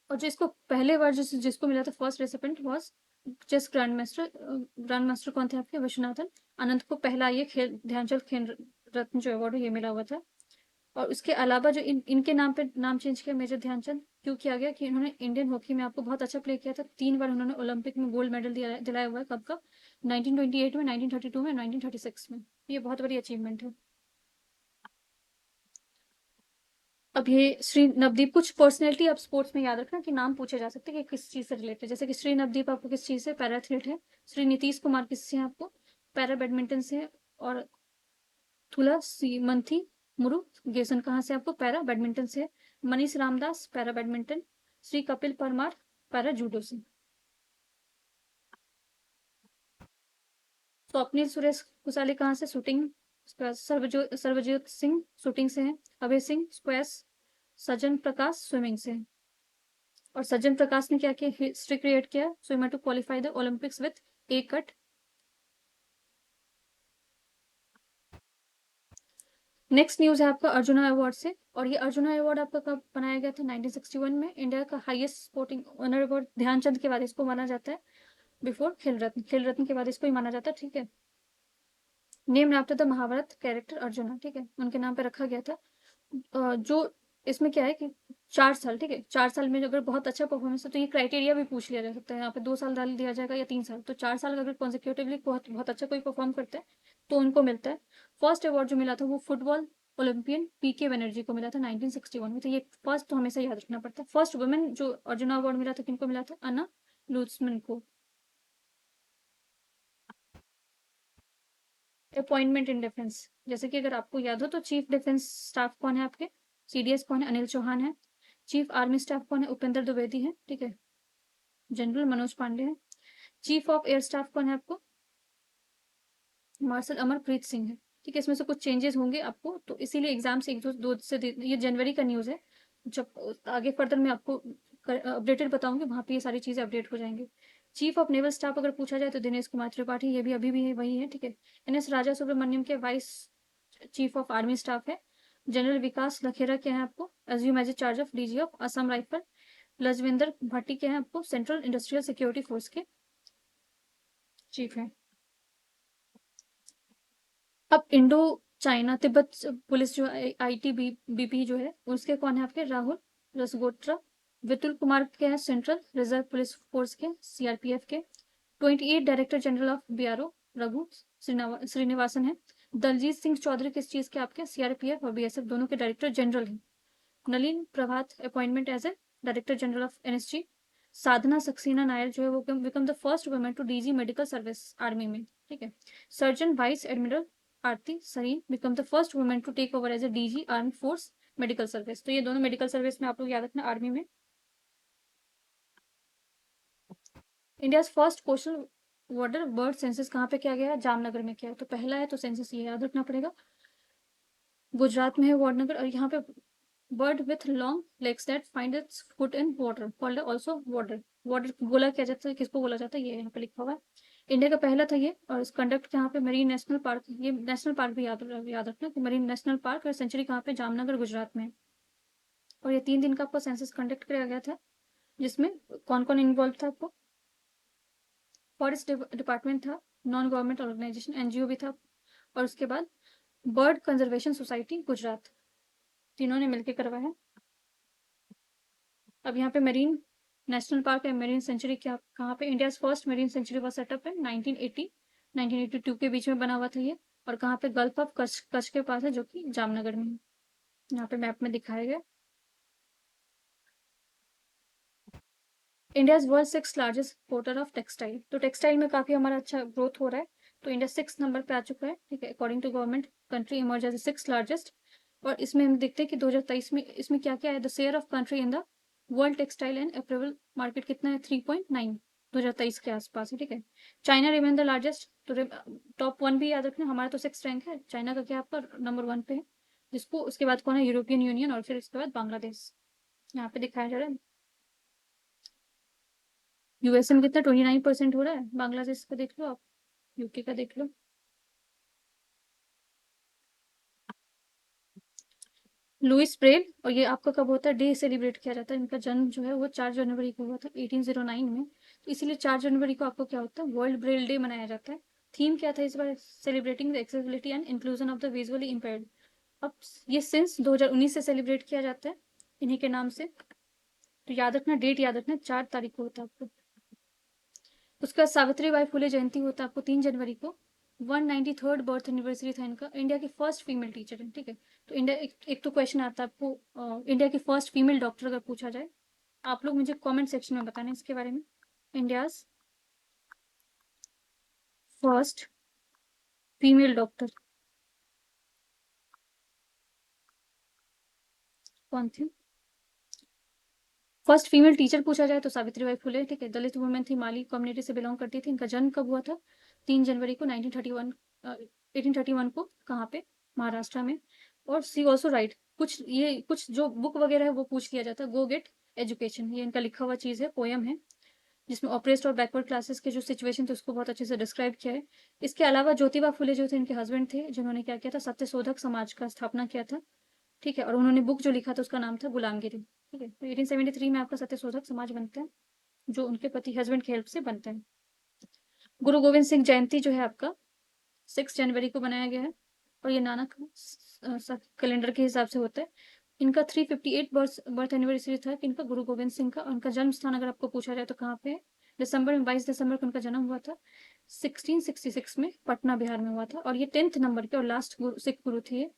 और जो इसको पहले बार जिसको मिला था, first recipient was chess grand master कौन थे आपके? विश्वनाथन आनंद को पहला ये खेल ध्यानचंद खेल रत्न जो अवार्ड है ये मिला हुआ था। और उसके अलावा जो इनके नाम पे नाम चेंज किया मेजर ध्यानचंद क्यों किया गया? कि इन्होंने इंडियन हॉकी में आपको बहुत अच्छा प्ले किया था। 3 बार उन्होंने ओलंपिक में गोल्ड मेडल दिलाया हुआ है। कब कब? 1928 में, 1932 में, 1936 में। ये बहुत बड़ी अचीवमेंट है। अब ये श्री नवदीप, कुछ पर्सनैलिटी आप स्पोर्ट्स में याद रखना कि नाम पूछे जा सकते हैं कि किस चीज से रिलेटेड। जैसे कि श्री नवदीप आपको किस चीज से? पैरा एथलीट है। श्री नीतीश कुमार किससे हैं? आपको पैरा बैडमिंटन से है। और थुला सीमंथी मुरुगेसन कहाँ से? आपको पैरा बैडमिंटन से। Manish Ramdas para badminton. Shri Kapil Parmar para judo से। स्वप्निल सुरेश कुसाली कहाँ से? शूटिंग। उसके बाद सर्वजीत सिंह शूटिंग से है। अभय सिंह स्क्वैश। सज्जन प्रकाश स्विमिंग से है। और सज्जन प्रकाश ने क्या किया? हिस्ट्री क्रिएट किया, swimmer to qualify the Olympics with a cut. Next news है आपका अर्जुना अवार्ड से। और ये अर्जुना अवार्ड आपका कब बनाया गया था? 1961 में। इंडिया का highest sporting honour award. Dhyanchand के बाद इसको माना जाता है, बिफोर खेल रत्न। खेल रत्न के बाद इसको ही माना जाता है, ठीक है। Named after the Mahabharata character Arjuna, ठीक है, उनके नाम पे रखा गया था। जो इसमें क्या है कि 4 साल, ठीक है, 4 साल में अगर बहुत अच्छा परफॉर्मेंस है तो ये क्राइटेरिया भी पूछ लिया जा सकता है। यहाँ पे 2 साल डाल दिया जाएगा या 3 साल। तो 4 साल अगर कॉन्सिक्यूटिवली बहुत बहुत अच्छा कोई परफॉर्म करता है तो उनको मिलता है। फर्स्ट अवार्ड जो मिला था वो फुटबॉल ओलंपियन पीके बनर्जी को मिला था 1961 में। तो ये फर्स्ट तो हमेशा याद रखना पड़ता है। फर्स्ट वुमेन जो अर्जुना अवार्ड मिला था, किनको मिला था? अन्ना लूथमन को। अपॉइंटमेंट इन डिफेंस, जैसे कि अगर आपको याद हो तो चीफ डिफेंस स्टाफ कौन है आपके? सीडीएस कौन है? अनिल चौहान है। चीफ आर्मी स्टाफ कौन है? उपेंद्र द्विवेदी है, ठीक है। जनरल मनोज पांडे है। चीफ ऑफ एयर स्टाफ कौन है आपको? मार्शल अमरप्रीत सिंह है, ठीक है। इसमें से कुछ चेंजेस होंगे आपको, तो इसीलिए एग्जाम से 1 2 से ये जनवरी का न्यूज है। जब आगे फर्दर मैं आपको अपडेटेड बताऊंगी, वहां पे ये सारी चीजें अपडेट हो जाएंगी। चीफ ऑफ नेवल स्टाफ अगर पूछा जाए तो दिनेश कुमार त्रिपाठी, ये भी अभी भी है, वही है, ठीक है। एनएस राजा सुब्रमण्यम के vice chief of army staff है। जनरल विकास लखेरा क्या है आपको? Assume as a charge of DG of Assam rifle. Lajwinder Bhatti क्या है आपको? सेंट्रल इंडस्ट्रियल सिक्योरिटी फोर्स के चीफ है। अब इंडो चाइना तिब्बत पुलिस जो आईटीबीपी जो है उसके कौन है आपके? राहुल रसगोत्रा। विपुल कुमार के हैं सेंट्रल रिजर्व पुलिस फोर्स के सीआरपीएफ के। 28 director general of BRO Raghu Srinivasan है। दलजीत सिंह चौधरी किस चीज के आपके? सीआरपीएफ और बीएसएफ दोनों के डायरेक्टर जनरल हैं। Nalin Prabhat appointment as a director general of NSG. Sadhana Saxena Nair जो है वो become the first women to DG medical service army में, ठीक है। Surgeon vice admiral Arti Sarin become the first women to take over as a DG arm force medical service. तो ये दोनों medical service में आप लोग याद रखना, आर्मी में। India first coastal water bird census कहाँ पे किया गया है? जामनगर में किया है। तो पहला है तो सेंसस ये याद रखना पड़ेगा। गुजरात में है वाडनगर, और यहाँ पे bird with long legs that find its foot in water called also water. Water बोला क्या जाता है, किसको बोला जाता है, ये यहाँ पे लिखा हुआ है। इंडिया का पहला था ये, और इस कंडक्ट यहाँ पे मरीन नेशनल पार्क, ये नेशनल पार्क भी याद रखना कि मरीन नेशनल पार्क और सेंचुरी कहाँ पे? जामनगर गुजरात में। और ये 3 दिन का आपको सेंसस कंडक्ट किया गया था, जिसमें कौन कौन इन्वॉल्व था आपको? फॉरेस्ट डिपार्टमेंट था, नॉन गवर्नमेंट ऑर्गेनाइजेशन एनजीओ भी था, और उसके बाद बर्ड कंजर्वेशन सोसाइटी गुजरात, तीनों ने मिलकर करवाया। अब यहाँ पे मरीन नेशनल पार्क है, मरीन सेंचुरी क्या कहाँ पे? इंडिया फर्स्ट मरीन सेंचुरी का सेटअप है 1980 1982 के बीच में बना हुआ था ये, और कहाँ पे? गल्फ ऑफ कच्छ, कच्छ के पास है, जो कि जामनगर में है, यहाँ पे मैप में दिखाया गया। India world 6 largest porter of textile. तो टेक्सटाइल में काफी हमारा अच्छा ग्रोथ हो रहा है, तो इंडिया 6 नंबर पे आ चुका है, ठीक है। According to government country emerge as 6 largest. और इसमें हम देखते हैं कि 2023 में इसमें क्या क्या है। The share of country in the world textile and apparel market कितना है? 3.9, 2023 के आसपास है, ठीक है। China remain the largest. तो टॉप 1 भी याद रखना, हमारा तो 6 रैंक है, चाइना का क्या आपका नंबर 1 पे है, जिसको उसके बाद कौन है? यूरोपियन यूनियन, और फिर उसके बाद बांग्लादेश, यहाँ पे दिखाया जा रहा है। यूएसए में कितना 29% हो रहा है, बांग्लादेश का देख लो आप, यूके का देख लो। लुइस ब्रेल, और ये आपका कब होता है? डे सेलिब्रेट किया जाता है, इनका जन्म जो है वो 4 जनवरी को हुआ था 1809 में, तो इसीलिए 4 जनवरी को आपको क्या होता है? वर्ल्ड ब्रेल डे मनाया जाता है। थीम क्या था इस बार? Celebrating the accessibility and inclusion of the visually impaired. अब ये सिंस 2019 से सेलिब्रेट किया जाता है इन्हीं के नाम से, तो याद रखना, डेट याद रखना, 4 तारीख को होता है आपको। उसके बाद सावित्री बाई फुले जयंती होता है आपको 3 जनवरी को। 193rd बर्थ एनिवर्सरी था इनका। इंडिया की फर्स्ट फीमेल टीचर है, ठीक है। तो इंडिया एक तो क्वेश्चन आता है आपको, इंडिया की फर्स्ट फीमेल डॉक्टर अगर पूछा जाए, आप लोग मुझे कमेंट सेक्शन में बताना इसके बारे में। इंडियाज फर्स्ट फीमेल डॉक्टर कौन थी? फर्स्ट फीमेल टीचर पूछा जाए तो सावित्री बाई फुले, ठीक है। दलित वुमेन थी, माली कम्युनिटी से बिलोंग करती थी। इनका जन्म कब हुआ था? 3 जनवरी को 1831 को, कहाँ पे? महाराष्ट्र में। और सी ऑल्सो राइट, कुछ जो बुक वगैरह है वो पूछ लिया जाता है। गो गेट एजुकेशन, ये इनका लिखा हुआ चीज है, पोयम है, जिसमें ऑपरेस्ट और बैकवर्ड क्लासेस के जो सिचुएशन थे उसको बहुत अच्छे से डिस्क्राइब किया है। इसके अलावा ज्योतिबा फुले जो थे इनके हस्बैंड थे, जिन्होंने क्या किया था? सत्यशोधक समाज का स्थापना किया था, ठीक है। और उन्होंने बुक जो लिखा था उसका नाम था गुलामगिरी, ठीक है। तो 1873 में आपका सत्यशोधक समाज बनता है, जो उनके पति हस्बैंड की हेल्प से बनता है। गुरु गोविंद सिंह जयंती जो है आपका 6 जनवरी को बनाया गया है, और ये नानक कैलेंडर के हिसाब से होता है। इनका 358 बर्थ एनिवर्सरी था कि इनका, गुरु गोविंद सिंह का। उनका जन्म स्थान अगर आपको पूछा जाए तो कहाँ पे है? दिसंबर में, 22 दिसंबर को उनका जन्म हुआ था 1666 में, पटना बिहार में हुआ था। और ये 10th नंबर के और लास्ट सिख गुरु थे ये।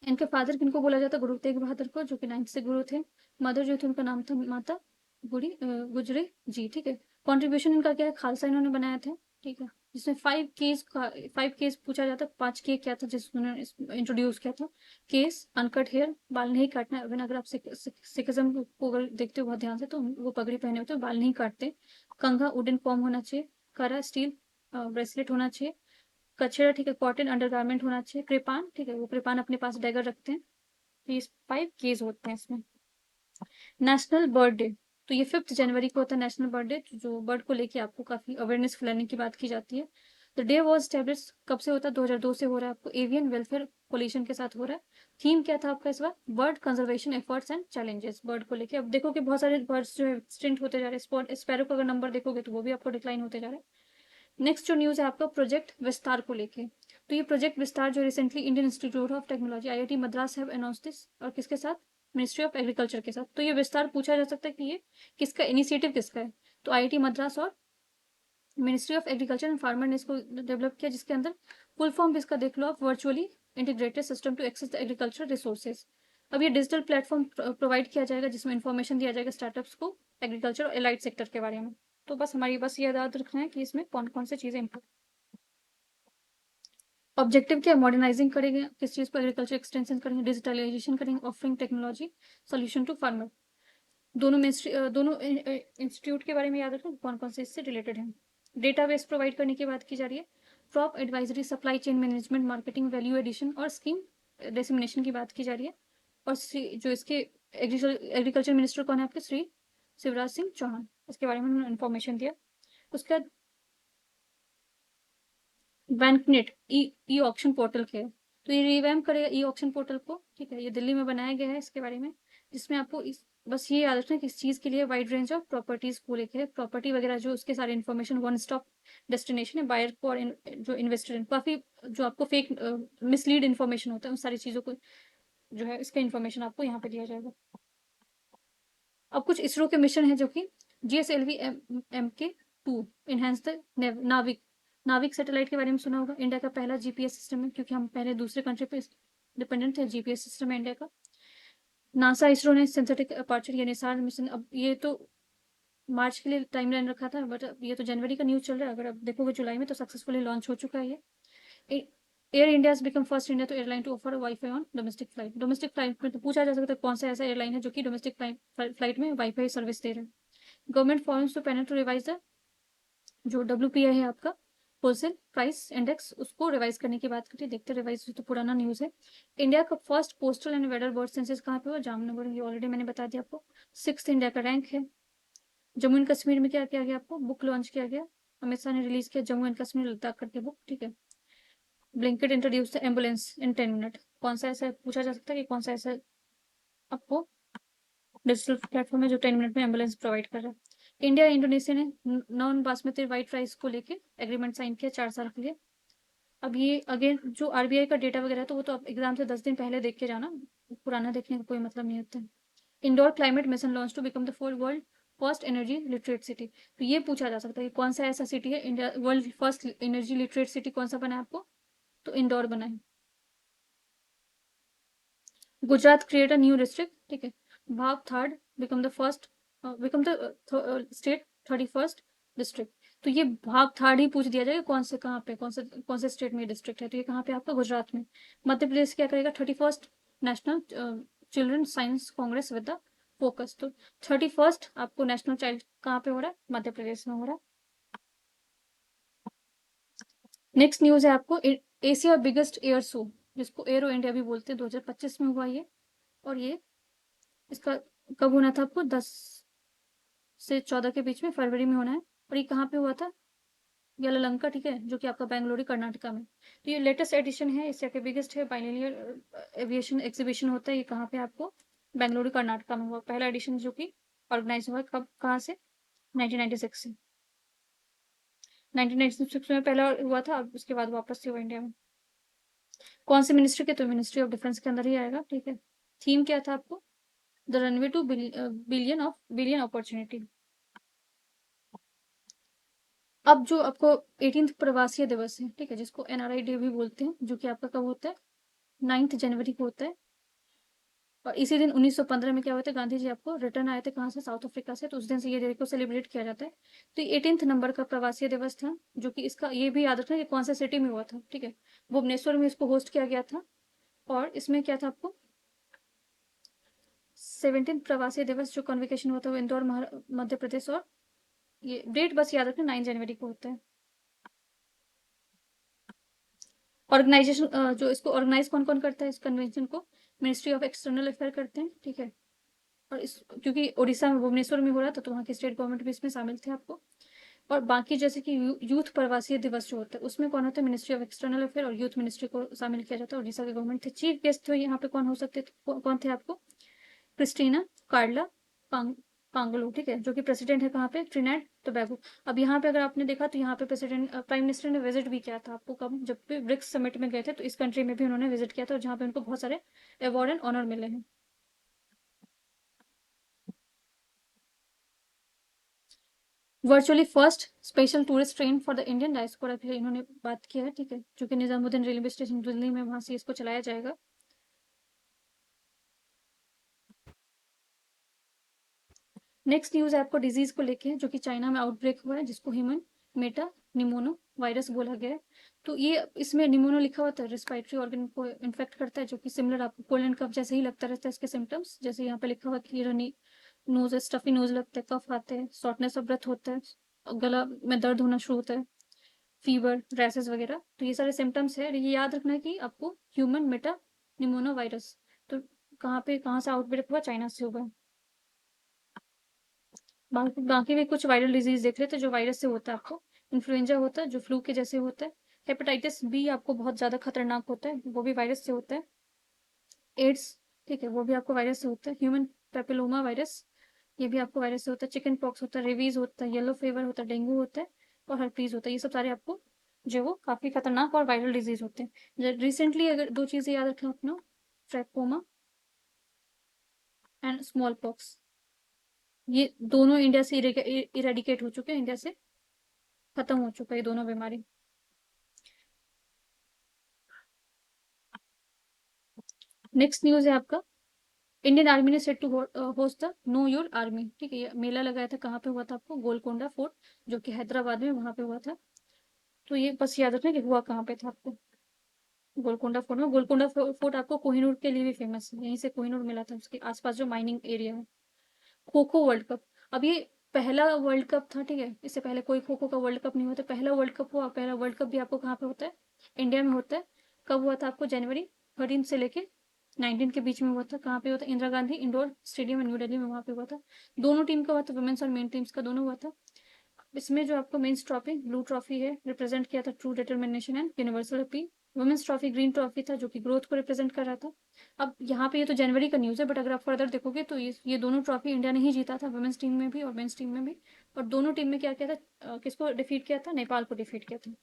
इनके फादर किनको बोला जाता? गुरु तेग बहादुर को, जो कि 9th से गुरु थे। मदर जो थे उनका नाम था माता गुजरे जी, ठीक है। कॉन्ट्रीब्यूशन इनका क्या है? खालसा इन्होंने बनाया था, ठीक है। जिसमें 5 केस पूछा जाता है। 5 के क्या था जिसने इंट्रोड्यूस किया था? केस, अनकट हेयर, बाल नहीं काटना। इवन अगर आप सिखिज्म को अगर देखते हो बहुत ध्यान से, तो वो पगड़ी पहने होते हैं, बाल नहीं काटते। कंघा वुडन फॉर्म होना चाहिए। करा स्टील ब्रेसलेट होना चाहिए। कचरा, ठीक है, कॉटन अंडरगारमेंट होना चाहिए। कृपान, ठीक है, वो कृपान अपने पास डैगर रखते हैं। तो ये 5 केस होते हैं इसमें। नेशनल बर्ड डे, तो ये 5 जनवरी को होता है नेशनल बर्ड डे, जो बर्ड को लेके आपको काफी अवेयरनेस फैलाने की बात की जाती है। द डे वॉज स्टेब्लिश कब से होता है? 2002 से हो रहा है आपको, एवियन वेलफेयर कोलिशन के साथ हो रहा है। थीम क्या था आपका इस बार? Bird conservation efforts and challenges, bird को लेके। अब देखो कि बहुत सारे बर्ड्स जो है एक्सटिंक्ट होते जा रहे हैं। स्पैरो का अगर नंबर देखोगे तो वो भी आपको डिक्लाइन होते जा रहा है। नेक्स्ट जो न्यूज है आपका प्रोजेक्ट विस्तार को लेके। तो ये प्रोजेक्ट विस्तार जो recently Indian institute of technology IIT Madras have announce this, और किसके साथ? मिनिस्ट्री ऑफ एग्रीकल्चर के साथ। तो ये विस्तार पूछा जा सकता है कि ये किसका इनिशिएटिव, किसका है? तो आईआईटी मद्रास और ministry of agriculture and farmer ने इसको डेवलप किया, जिसके अंदर फुल फॉर्म इसका देख लो आप, virtually integrated system to access the agriculture resources. अब ये डिजिटल प्लेटफॉर्म प्रोवाइड किया जाएगा जिसमें इन्फॉर्मेशन दिया जाएगा स्टार्टअप्स को एग्रीकल्चर और एलाइड सेक्टर के बारे में। तो बस हमारी बस ये याद रखना है कि इसमें कौन कौन से चीज़ें इम्पोर्टेंट। ऑब्जेक्टिव क्या, मॉडर्नाइजिंग करेंगे किस चीज़ को, एग्रीकल्चर एक्सटेंशन करेंगे, डिजिटलाइजेशन करेंगे, offering technology solution to farmer. दोनों मिनिस्ट्री दोनों इंस्टीट्यूट के बारे में याद रखें कौन कौन से इससे रिलेटेड हैं। डेटाबेस प्रोवाइड करने की बात की जा रही है, crop advisory, supply chain management, marketing, value addition और स्कीम डिसमिनेशन की बात की जा रही है। और जो इसके एग्रीकल्चर मिनिस्टर कौन है आपके, श्री शिवराज सिंह चौहान, इसके बारे में उन्होंने इन्फॉर्मेशन दिया। उसके बाद बैंकनेट ई ऑक्शन पोर्टल के, तो ये रिवैम्प करेगा ई ऑक्शन पोर्टल को, ठीक है। ये दिल्ली में बनाया गया है इसके बारे में, जिसमें आपको बस ये याद रखना कि इस चीज़ के लिए वाइड रेंज ऑफ प्रॉपर्टीज को लेकर प्रॉपर्टी वगैरह जो उसके सारे इन्फॉर्मेशन, वन स्टॉप डेस्टिनेशन है बायर को, और जो इन्वेस्टर है काफ़ी, जो आपको फेक मिसलीड इन्फॉर्मेशन होता है उन सारी चीज़ों को जो है इसका इन्फॉर्मेशन आपको यहाँ पे दिया जाएगा। अब कुछ इसरो के मिशन है जो कि GSLV MK2 इनहेंस द नाविक नाविक सैटेलाइट के बारे में सुना होगा। इंडिया का पहला GPS सिस्टम है, क्योंकि हम पहले दूसरे कंट्री पे डिपेंडेंट थे। GPS सिस्टम है इंडिया का। नासा इसरो ने सिंथेटिक अपर्चर यानी SAR मिशन, अब ये तो मार्च के लिए टाइमलाइन रखा था, बट अब ये तो जनवरी का न्यूज चल रहा है, अगर आप देखोगे जुलाई में तो सक्सेसफुली लॉन्च हो चुका है ये। Air India become first India to airline to offer WiFi on domestic flight. Domestic flight में तो पूछा जा सकता है कौन सा ऐसा एयरलाइन है जो कि डोमेस्टिक फ्लाइट में वाईफाई सर्विस दे रहा है। Government forms to panel to revise the जो WPI है आपका होलसेल प्राइस इंडेक्स, उसको रिवाइज करने की बात करिए। देखते रिवाइज तो पुराना न्यूज है। इंडिया का first postal and weather bird census कहाँ पे हुआ, जामनगर, ये ऑलरेडी मैंने बता दिया आपको। 6th इंडिया का रैंक है। जम्मू एंड कश्मीर में क्या किया गया, आपको बुक लॉन्च किया गया, अमित शाह ने रिलीज किया जम्मू एंड कश्मीर लद्दाख करके बुक, ठीक है। Blinkit introduce the ambulance in 10 minute. कौन सा ऐसा पूछा जा सकता है कि कौन सा ऐसा आपको डिजिटल प्लेटफॉर्म है जो 10 मिनट में एम्बुलेंस प्रोवाइड कर रहा है। इंडिया इंडोनेशिया ने नॉन बासमती वाइट राइस को लेके एग्रीमेंट साइन किया 4 साल के लिए। अब ये अगेन जो RBI का डेटा वगैरह तो वो तो आप एग्जाम से 10 दिन पहले देख के जाना, पुराना देखने का कोई मतलब नहीं होता है। Indore climate mission launch to become the world first energy literate city. तो ये पूछा जा सकता है कि कौन सा ऐसा सिटी है India world first energy literate city, कौन सा बना है आपको, तो इंदौर बना है। Gujarat create a new district, ठीक है। भाग third become the first become the state 31st district. तो ये भाग थर्ड ही पूछ दिया जाएगा कौन से कहाँ पे कौन से स्टेट में डिस्ट्रिक्ट है, तो ये कहाँ पे आपका गुजरात में। मध्य प्रदेश क्या करेगा, 31st national children science Congress with the focus. तो 31st आपको नेशनल चाइल्ड कहाँ पे हो रहा है, मध्य प्रदेश में हो रहा है। नेक्स्ट न्यूज है आपको एशिया बिगेस्ट एयर शो, जिसको एरो इंडिया भी बोलते हैं, 2025 में हुआ ये। और ये इसका कब होना था, आपको 10 से 14 के बीच में फरवरी में होना है। और ये कहाँ पे हुआ था, यलहंका, ठीक है, जो कि आपका बेंगलुरु कर्नाटका में। तो ये लेटेस्ट एडिशन है, एशिया के बिगेस्ट है बाइलिनियर एविएशन एग्जीबिशन होता है, ये कहाँ पे आपको बेंगलुरु कर्नाटका में हुआ। पहला एडिशन जो कि ऑर्गेनाइज हुआ कब कहाँ से, 1996 से। 1996 में पहला हुआ था, अब उसके बाद वापस से हुआ इंडिया में। कौन से मिनिस्ट्री के, तो मिनिस्ट्री ऑफ डिफेंस के अंदर ही आएगा, ठीक है। थीम क्या था आपको, the runway two billion opportunity. अब जो आपको 18th प्रवासी दिवस है, ठीक है, जिसको NRI डे भी बोलते हैं, जो कि आपका कब होता है, 9 जनवरी को होता है। और इसी दिन 1915 में क्या होता है, गांधी जी आपको रिटर्न आए थे कहाँ से, साउथ अफ्रीका से, तो उस दिन से ये डे को सेलिब्रेट किया जाता है। तो 18th नंबर का प्रवासी दिवस था, जो कि इसका ये भी याद रखना कि कौन सा सिटी में हुआ था, ठीक है। भुवनेश्वर में इसको होस्ट किया गया था। और इसमें क्या था आपको 17th प्रवासी दिवस जो कन्वोकेशन हुआ था वो इंदौर मध्य प्रदेश। और ये डेट बस याद रखना 9 जनवरी को होता है। ऑर्गेनाइजेशन जो इसको ऑर्गेनाइज कौन कौन करता है इस कन्वेंशन को, मिनिस्ट्री ऑफ एक्सटर्नल अफेयर करते हैं, ठीक है। और इस क्योंकि उड़ीसा में भुवनेश्वर में हो रहा था तो वहाँ की स्टेट गवर्नमेंट भी इसमें शामिल थे आपको। और बाकी जैसे कि यूथ प्रवासी दिवस जो होता है उसमें कौन होता है, मिनिस्ट्री ऑफ एक्सटर्नल अफेयर और यूथ मिनिस्ट्री को शामिल किया जाता है। उड़ीसा के गवर्नमेंट थे। चीफ गेस्ट थे यहाँ पे कौन हो सकते थे, कौन थे आपको, क्रिस्टीना कार्ला पांगलू, ठीक है, जो कि प्रेसिडेंट है कहाँ पे, ट्रिनिडाद टोबैगो। अब यहाँ पे अगर आपने देखा तो यहाँ पे प्रेसिडेंट प्राइम मिनिस्टर ने विजिट भी किया था आपको, कब, जब भी ब्रिक्स समिट में गए थे तो इस कंट्री में भी उन्होंने विजिट किया था, जहाँ पे उनको बहुत सारे अवार्ड एंड ऑनर मिले हैं। Virtually first special tourist train for the Indian diaspora की इन्होंने बात किया है, ठीक है, जो कि निजामुद्दीन रेलवे स्टेशन दिल्ली में, वहां से इसको चलाया जाएगा। नेक्स्ट न्यूज़ है आपको डिजीज को लेके है, जो कि चाइना में आउटब्रेक हुआ है, जिसको ह्यूमन मेटा निमोनो वायरस बोला गया है। तो ये इसमें निमोनो लिखा होता है, रेस्पिरेटरी ऑर्गन को इन्फेक्ट करता है, जो कि सिमिलर आपको कोल्ड एंड कफ जैसे ही लगता रहता है इसके सिम्टम्स, जैसे यहाँ पे लिखा हुआ कि रनी नोज, स्टफी नोज लगता है, कफ आते हैं, शॉर्टनेस ऑफ ब्रेथ होता है, गला में दर्द होना शुरू होता है, फीवर, रैसेस वगैरह। तो ये सारे सिम्टम्स है, ये याद रखना है कि आपको ह्यूमन मेटा निमोनो वायरस, तो कहाँ से आउटब्रेक हुआ, चाइना से हुआ। बाकी भी कुछ वायरल डिजीज देख रहे थे जो वायरस से होता है आपको। इन्फ्लुएंजा होता है जो फ्लू के जैसे होता है। हेपेटाइटिस बी आपको बहुत ज्यादा खतरनाक होता है, वो भी वायरस से होता है। एड्स, ठीक है, वो भी आपको वायरस से होता है। ह्यूमन पेपिलोमा वायरस, ये भी आपको वायरस से होता है। चिकन पॉक्स होता है, रेबीज होता है, येलो फीवर होता है, डेंगू होता है, और हर्पीज होता है। ये सब सारे आपको जो वो काफी खतरनाक और वायरल डिजीज होते हैं। रिसेंटली अगर दो चीजें याद रखें अपना, ट्रैकोमा एंड स्मॉल पॉक्स, ये दोनों इंडिया से इरेडिकेट हो चुके हैं, इंडिया से खत्म हो चुका है ये दोनों बीमारी। नेक्स्ट न्यूज है आपका, इंडियन आर्मी ने set to host the know your army, ठीक है, ये मेला लगाया था, कहाँ पे हुआ था आपको, गोलकोंडा फोर्ट, जो कि हैदराबाद में वहां पे हुआ था। तो ये बस याद रखना कि हुआ कहाँ पे था आपको, गोलकोंडा फोर्ट में। गोलकोंडा फोर्ट आपको कोहिनूर के लिए भी फेमस है, यहीं से कोहिनूर मिला था, उसके आसपास जो माइनिंग एरिया है। खो खो वर्ल्ड कप, अब ये पहला वर्ल्ड कप था, ठीक है, इससे पहले कोई खो खो का वर्ल्ड कप नहीं होता, पहला वर्ल्ड कप हुआ। पहला वर्ल्ड कप भी आपको कहाँ पे होता है, इंडिया में होता है। कब हुआ था आपको, जनवरी 13 से लेके 19 के बीच में हुआ था। कहाँ पे हुआ था, इंदिरा गांधी इंडोर स्टेडियम में, न्यू दिल्ली में, वहां पे हुआ था। दोनों टीम का हुआ था, वुमेन्स और मेन टीम्स का दोनों हुआ था। इसमें जो आपको मेंस ट्रॉफी ब्लू ट्रॉफी है, रिप्रेजेंट किया था true determination and universal appeal. Women's trophy green trophy था, जो कि ग्रोथ को रिप्रेजेंट कर रहा था। अब यहाँ पे ये तो जनवरी का न्यूज़ है, बट अगर आप फर्दर देखोगे तो ये दोनों ट्रॉफी इंडिया ने ही जीता था, वुमेन्स टीम में भी और मेंस टीम में भी। और दोनों टीम में क्या किया था, किसको डिफीट किया था, नेपाल को डिफीट किया था।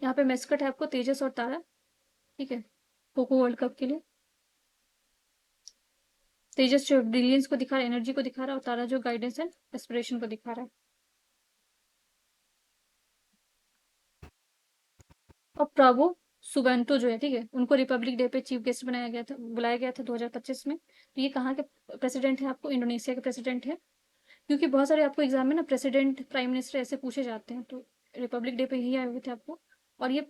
यहाँ पे मेस्कट है आपको तेजस और तारा, ठीक है, खो खो वर्ल्ड कप के लिए। तेजस जो ब्रिलियंस को दिखा रहा है, एनर्जी को दिखा रहा है, और तारा जो गाइडेंस एंड एस्पिरेशन को दिखा रहा है। और प्रावो सुबेंटो जो है, ठीक है, उनको रिपब्लिक डे पे चीफ गेस्ट बनाया गया था, बुलाया गया था 2025 में। तो ये कहाँ के प्रेसिडेंट है, आपको इंडोनेशिया के प्रेसिडेंट है। क्योंकि बहुत सारे आपको एग्जाम में ना प्रेसिडेंट प्राइम मिनिस्टर ऐसे पूछे जाते हैं, तो रिपब्लिक डे पे ही आए हुए थे आपको। और ये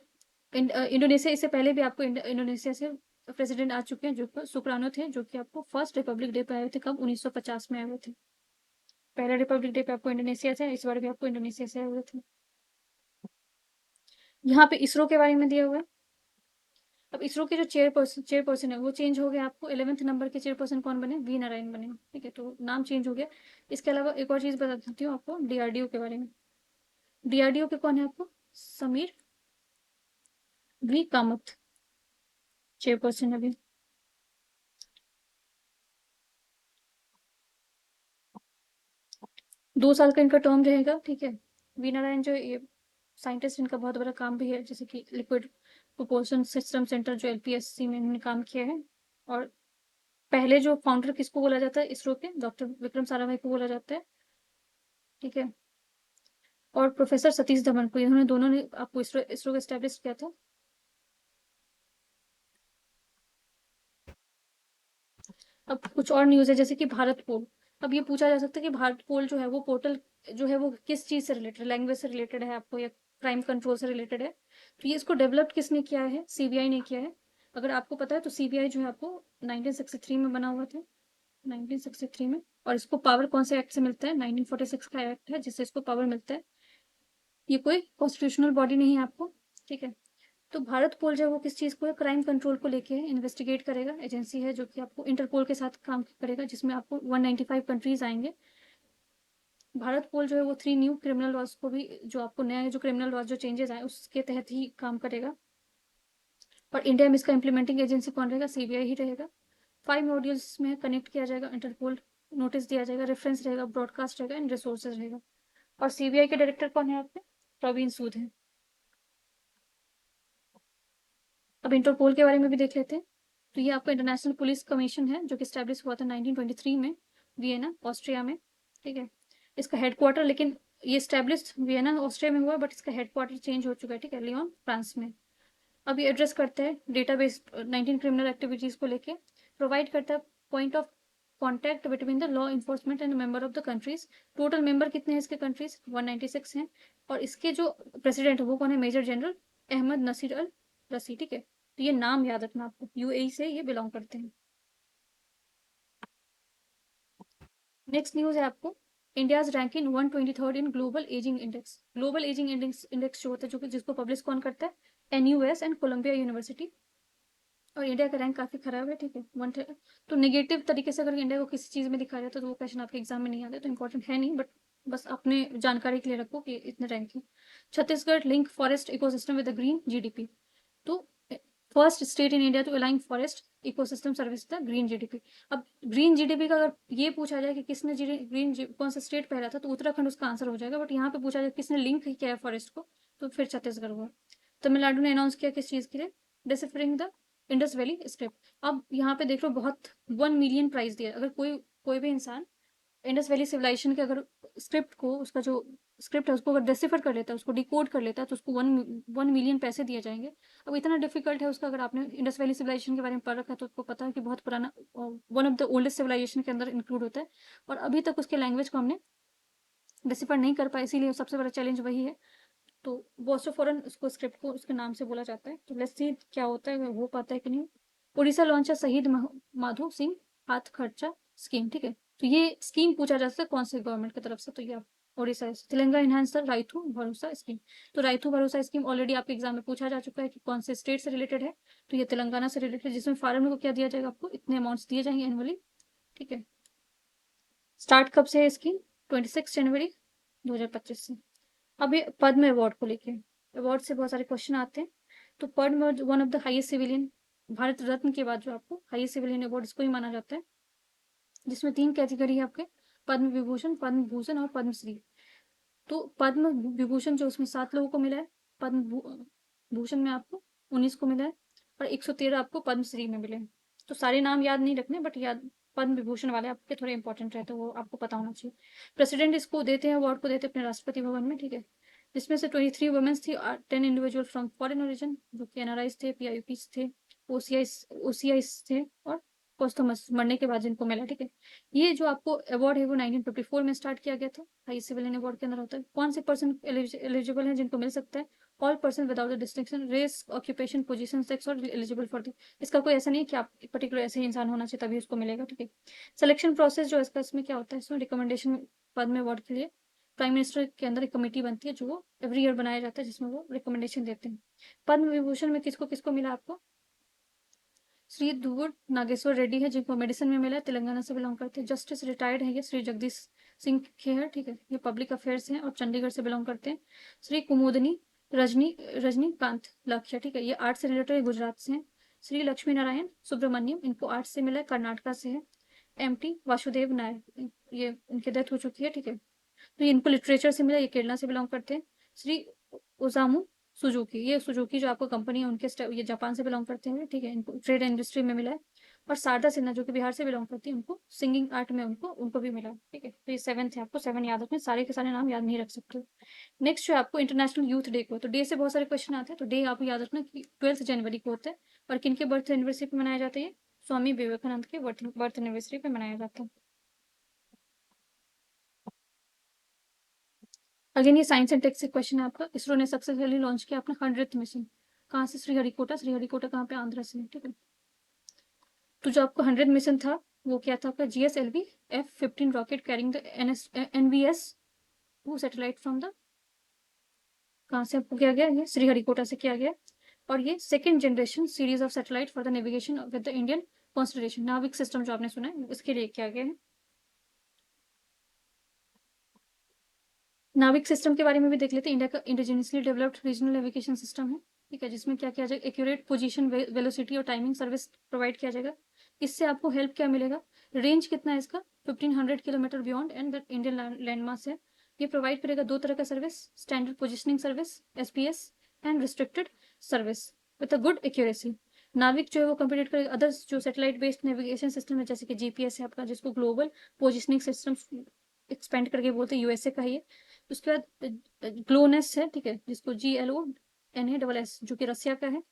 इंडोनेशिया, इससे पहले भी आपको इंडोनेशिया से प्रेसिडेंट आ चुके हैं, जो सुकरानो थे, जो कि आपको फर्स्ट रिपब्लिक डे पे आए हुए थे, कब, 1950 में आए हुए थे। पहले रिपब्लिक डे पे आपको इंडोनेशिया से, इस बार भी आपको इंडोनेशिया से आए हुए थे। यहाँ पे इसरो के बारे में दिया हुआ है। अब इसरो के जो चेयरपर्सन है वो चेंज हो गया, आपको 11th नंबर के चेयरपर्सन कौन बने, वी नारायण बने, ठीक है, तो नाम चेंज हो गया। इसके अलावा एक और चीज बता देती हूँ आपको डीआरडीओ के बारे में। डीआरडीओ के कौन है आपको, समीर वी कामत चेयरपर्सन अभी। 2 साल का इनका टर्म रहेगा, ठीक है। वी नारायण जो ये साइंटिस्ट, इनका बहुत बड़ा काम भी है, जैसे कि लिक्विड प्रोपोर्शन सिस्टम सेंटर जो एलपीएससी में इन्होंने काम किया है। और पहले जो फाउंडर किसको बोला जाता है इसरो के, डॉक्टर विक्रम साराभाई को बोला जाता है, ठीक है। और प्रोफेसर सतीश धवन को, इन्होंने दोनों ने आपको इसरो इसरो को एस्टेब्लिश किया था। अब कुछ और न्यूज़ है, जैसे कि भारत पोल। अब ये पूछा जा सकता है कि भारत पोल जो है वो पोर्टल जो है वो किस चीज़ से रिलेटेड, लैंग्वेज से रिलेटेड है आपको, या क्राइम कंट्रोल से रिलेटेड है। तो ये इसको डेवलप किसने किया है, सीबीआई ने किया है। अगर आपको पता है तो सीबीआई जो है आपको 1963 में बना हुआ था, 1963 में। और इसको पावर कौन से एक्ट से मिलता है, 1946 का एक्ट है जिससे इसको पावर मिलता है। ये कोई कॉन्स्टिट्यूशनल बॉडी नहीं है आपको, ठीक है। तो भारत पोल जो है वो किस चीज़ को है, क्राइम कंट्रोल को लेके है, इन्वेस्टिगेट करेगा, एजेंसी है जो कि आपको इंटरपोल के साथ काम करेगा, जिसमें आपको 195 कंट्रीज आएंगे। भारत पोल जो है वो 3 न्यू क्रिमिनल लॉज को भी, जो आपको नया जो क्रिमिनल लॉज जो चेंजेस आए उसके तहत ही काम करेगा। और इंडिया में इसका इम्प्लीमेंटिंग एजेंसी कौन रहेगा, सीबीआई ही रहेगा। 5 मॉड्यूल्स में कनेक्ट किया जाएगा इंटरपोल, नोटिस दिया जाएगा, रेफरेंस रहेगा, ब्रॉडकास्ट रहेगा एंड रिसोर्सेज रहेगा। और सीबीआई के डायरेक्टर कौन है आपके, प्रवीण सूद है। अब इंटरपोल के बारे में भी देख लेते हैं। तो ये आपका इंटरनेशनल पुलिस कमीशन है, जो कि स्टैब्लिश हुआ था 1923 में, वियना ऑस्ट्रिया में, ठीक है। इसका हेडक्वार्टर, लेकिन ये स्टैब्लिश वियना ऑस्ट्रिया में हुआ, बट इसका हेडक्वार्टर चेंज हो चुका है, ठीक है, लियोन फ्रांस में। अब ये एड्रेस करते हैं डेटाबेस 19 क्रिमिनल एक्टिविटीज को लेके, प्रोवाइड करता है point of contact between the law enforcement and member of the countries. Total member कितने हैं इसके कंट्रीज? 196 हैं। और इसके जो प्रेसिडेंट है वो कौन है? मेजर जनरल अहमद नसीर अल रसी, ठीक है। तो ये नाम याद रखना आपको, यूएई से ये बिलोंग करते हैं। नेक्स्ट न्यूज है आपको, India's ranking 123rd in global ageing index. Global ageing index जो होता है, जो कि जिसको पब्लिश कौन करता है? NUS and Colombia university. और इंडिया का रैंक काफी खराब है, ठीक है, तो नेगेटिव तरीके से अगर इंडिया को किसी चीज में दिखाया जाता है तो वो क्वेश्चन आपके एग्जाम में नहीं आते, तो इंपॉर्टेंट है नहीं, बट बस अपने जानकारी के लिए रखो कि इतने रैंक है। Chhattisgarh link forest ecosystem with green GDP. तो first state in India to align forest ecosystem service the green GDP. अब ग्रीन जीडीपी का अगर ये पूछा जाए कि किसने कौन सा स्टेट पहला था, तो उत्तराखंड उसका आंसर हो जाएगा, बट यहाँ पे पूछा जाए किसने लिंक किया है फॉरेस्ट को, तो फिर छत्तीसगढ़ हुआ। तमिलनाडु ने अनाउंस किया किस चीज के लिए? डिसिफरिंग द इंडस वैली स्क्रिप्ट। अब यहाँ पे देख लो, बहुत 1 मिलियन प्राइज दिया। अगर कोई कोई भी इंसान इंडस वैली सिविलाइजेशन के अगर स्क्रिप्ट को, उसका जो स्क्रिप्ट है उसको अगर डिसिफर कर लेता है, उसको डिकोड कर लेता है, तो उसको 1 मिलियन पैसे दिए जाएंगे। अब इतना डिफिकल्ट है उसका, अगर आपने इंडस वैली सिविलाइजेशन के बारे में पढ़ रखा है तो आपको पता है कि बहुत पुराना, one of the oldest civilisation के अंदर इंक्लूड होता है, और अभी तक उसके लैंग्वेज को हमने डिसिफर नहीं कर पाए, इसीलिए सबसे बड़ा चैलेंज वही है। तो बोस्टोफोरन उसको स्क्रिप्ट को उसके नाम से बोला जाता है। तो लेट्स सी क्या होता है, हो पाता है कि नहीं। उड़ीसा लॉन्च शहीद माधो सिंह हाथ खर्चा स्कीम, ठीक है। तो ये स्कीम पूछा जा सकता है कौन से गवर्नमेंट की तरफ से, तो ये आप उड़ीसा है। तेलंगाना इनहांस द राइथू भरोसा स्कीम। तो राइथू भरोसा स्कीम ऑलरेडी आपके एग्जाम में पूछा जा चुका है कि कौन से स्टेट से रिलेटेड है, तो ये तेलंगाना से रिलेटेड, जिसमें फार्मर को क्या दिया जाएगा? आपको इतने अमाउंट्स दिए जाएंगे एनुअली, ठीक है। स्टार्ट कब से है स्कीम? 26 जनवरी 2025 से। अब ये पद्म अवार्ड को लेके, अवार्ड से बहुत सारे क्वेश्चन आते हैं। तो Padma one of the highest civilian, Bharat Ratna के बाद जो आपको हाईएस्ट सिविलियन अवार्ड इसको ही माना जाता है, जिसमें 3 कैटेगरी है आपके, पद्म विभूषण, पद्म भूषण और पद्मश्री। तो पद्म विभूषण जो उसमें 7 लोगों को मिला है, पद्म भूषण में आपको 19 को मिला है, और 113 आपको पद्मश्री में मिले हैं। तो सारे नाम याद नहीं रखने, बट याद पद्म विभूषण वाले आपके थोड़े इंपॉर्टेंट रहते हैं, वो आपको पता होना चाहिए। प्रेसिडेंट इसको देते हैं, अवार्ड को देते हैं अपने राष्ट्रपति भवन में, ठीक है। जिसमें से 23 वुमेन्स थी, 10 इंडिविजुअल फ्रॉम फॉरेन ओरिजिन, जो कि एनआरआईज थे, पीआईपीज थे, ओसीआईज थे, और पोस्टोमस मरने के बाद जिनको मिला, ठीक है। ये जो आपको अवार्ड है वो 1954 में स्टार्ट किया गया था, हाई सिविलियन अवार्ड के अंदर होता है। कौन से पर्सन एलिजिबल हैं जिनको मिल सकता है? All person without the distinction, race, occupation, position, sex, और एलिजिबल फॉर द। इसका कोई ऐसा नहीं कि आप पर्टिकुलर ऐसे ही इंसान होना चाहिए तभी उसको मिलेगा, ठीक है। सिलेक्शन प्रोसेस जो इसका, इसमें क्या होता है, इसमें रिकमेंडेशन पद्म अवार्ड के लिए प्राइम मिनिस्टर के अंदर एक कमेटी बनती है, जो एवरी ईयर बनाया जाता है, जिसमें वो रिकमेंडेशन देते हैं। पद्म विभूषण में किसको किसको मिला आपको? श्री धुवुर नागेश्वर रेड्डी है, जिनको मेडिसिन में मिला है, तेलंगाना से बिलोंग करते हैं। जस्टिस रिटायर्ड है ये श्री जगदीश सिंह खेहर, ठीक है, ये पब्लिक अफेयर्स हैं और चंडीगढ़ से बिलोंग करते हैं। श्री कुमुदनी रजनीकांत लाखिया, ठीक है, ये आर्ट से रिलेटेड है, गुजरात से हैं। श्री लक्ष्मी नारायण सुब्रमण्यम, इनको आर्ट से मिला है, कर्नाटका से है। एमटी वासुदेव नायर, ये इनकी डेथ हो चुकी है, ठीक है। तो ये इनको लिटरेचर से मिला, ये केरला से बिलोंग करते हैं। श्री ओजामू सुजुकी, ये सुजुकी जो आपको कंपनी है उनके ये जापान से बिलोंग करते हैं, ठीक है, इनको ट्रेड इंडस्ट्री में मिला है। और शारदा सिन्हा जो कि बिहार से बिलोंग करती है, उनको सिंगिंग आर्ट में उनको उनको भी मिला, ठीक है। तो ये 7 थे, आपको 7 याद रखने, सारे के सारे नाम याद नहीं रख सकते। नेक्स्ट जो आपको इंटरनेशनल यूथ डे को, तो डे से बहुत सारे क्वेश्चन आते हैं, तो डे आपको याद रखना कि 12 जनवरी को होता है। और किनके बर्थ एनिवर्सरी पे मनाया जाता है? स्वामी विवेकानंद के बर्थ एनिवर्सरी पे मनाया जाता है। अगेन ये साइंस एंड टेक से क्वेश्चन है आपका। इसरो ने सक्सेसफुली लॉन्च किया अपना 100th मिशन, कहाँ से? श्रीहरिकोटा कहाँ पे? आंध्र से, ठीक है। तो जो आपको 100 मिशन था वो क्या था आपका? GSLV F-15 rocket carrying the NVS-2 satellite from the, कहाँ से आपको किया गया? ये श्रीहरिकोटा से किया गया। और ये second generation series of satellite for the navigation with the Indian constellation, नाविक सिस्टम जो आपने सुना है उसके लिए किया गया है। नाविक सिस्टम के बारे में भी देख लेते हैं। इंडिया का indigenously developed regional navigation system है, ठीक है, जिसमें क्या किया जाएगा? एक्यूरेट पोजीशन, वेलोसिटी और टाइमिंग सर्विस प्रोवाइड किया जाएगा। इससे आपको हेल्प क्या मिलेगा? रेंज कितना है इसका? 1500 kilometre beyond and the Indian landmass है। ये प्रोवाइड करेगा 2 तरह का service, standard positioning service SPS and restricted service with a good accuracy. नाविक जो है वो कंप्लीट करेगा अदर्स जो सैटेलाइट बेस्ड नेविगेशन सिस्टम है, जैसे कि GPS है आपका, जिसको ग्लोबल पोजिशनिंग सिस्टम एक्सपेंड करके बोलते हैं, यूएसए का है ये। उसके बाद ग्लोनेस है, ठीक है, जिसको GLONASS जो कि रसिया का है।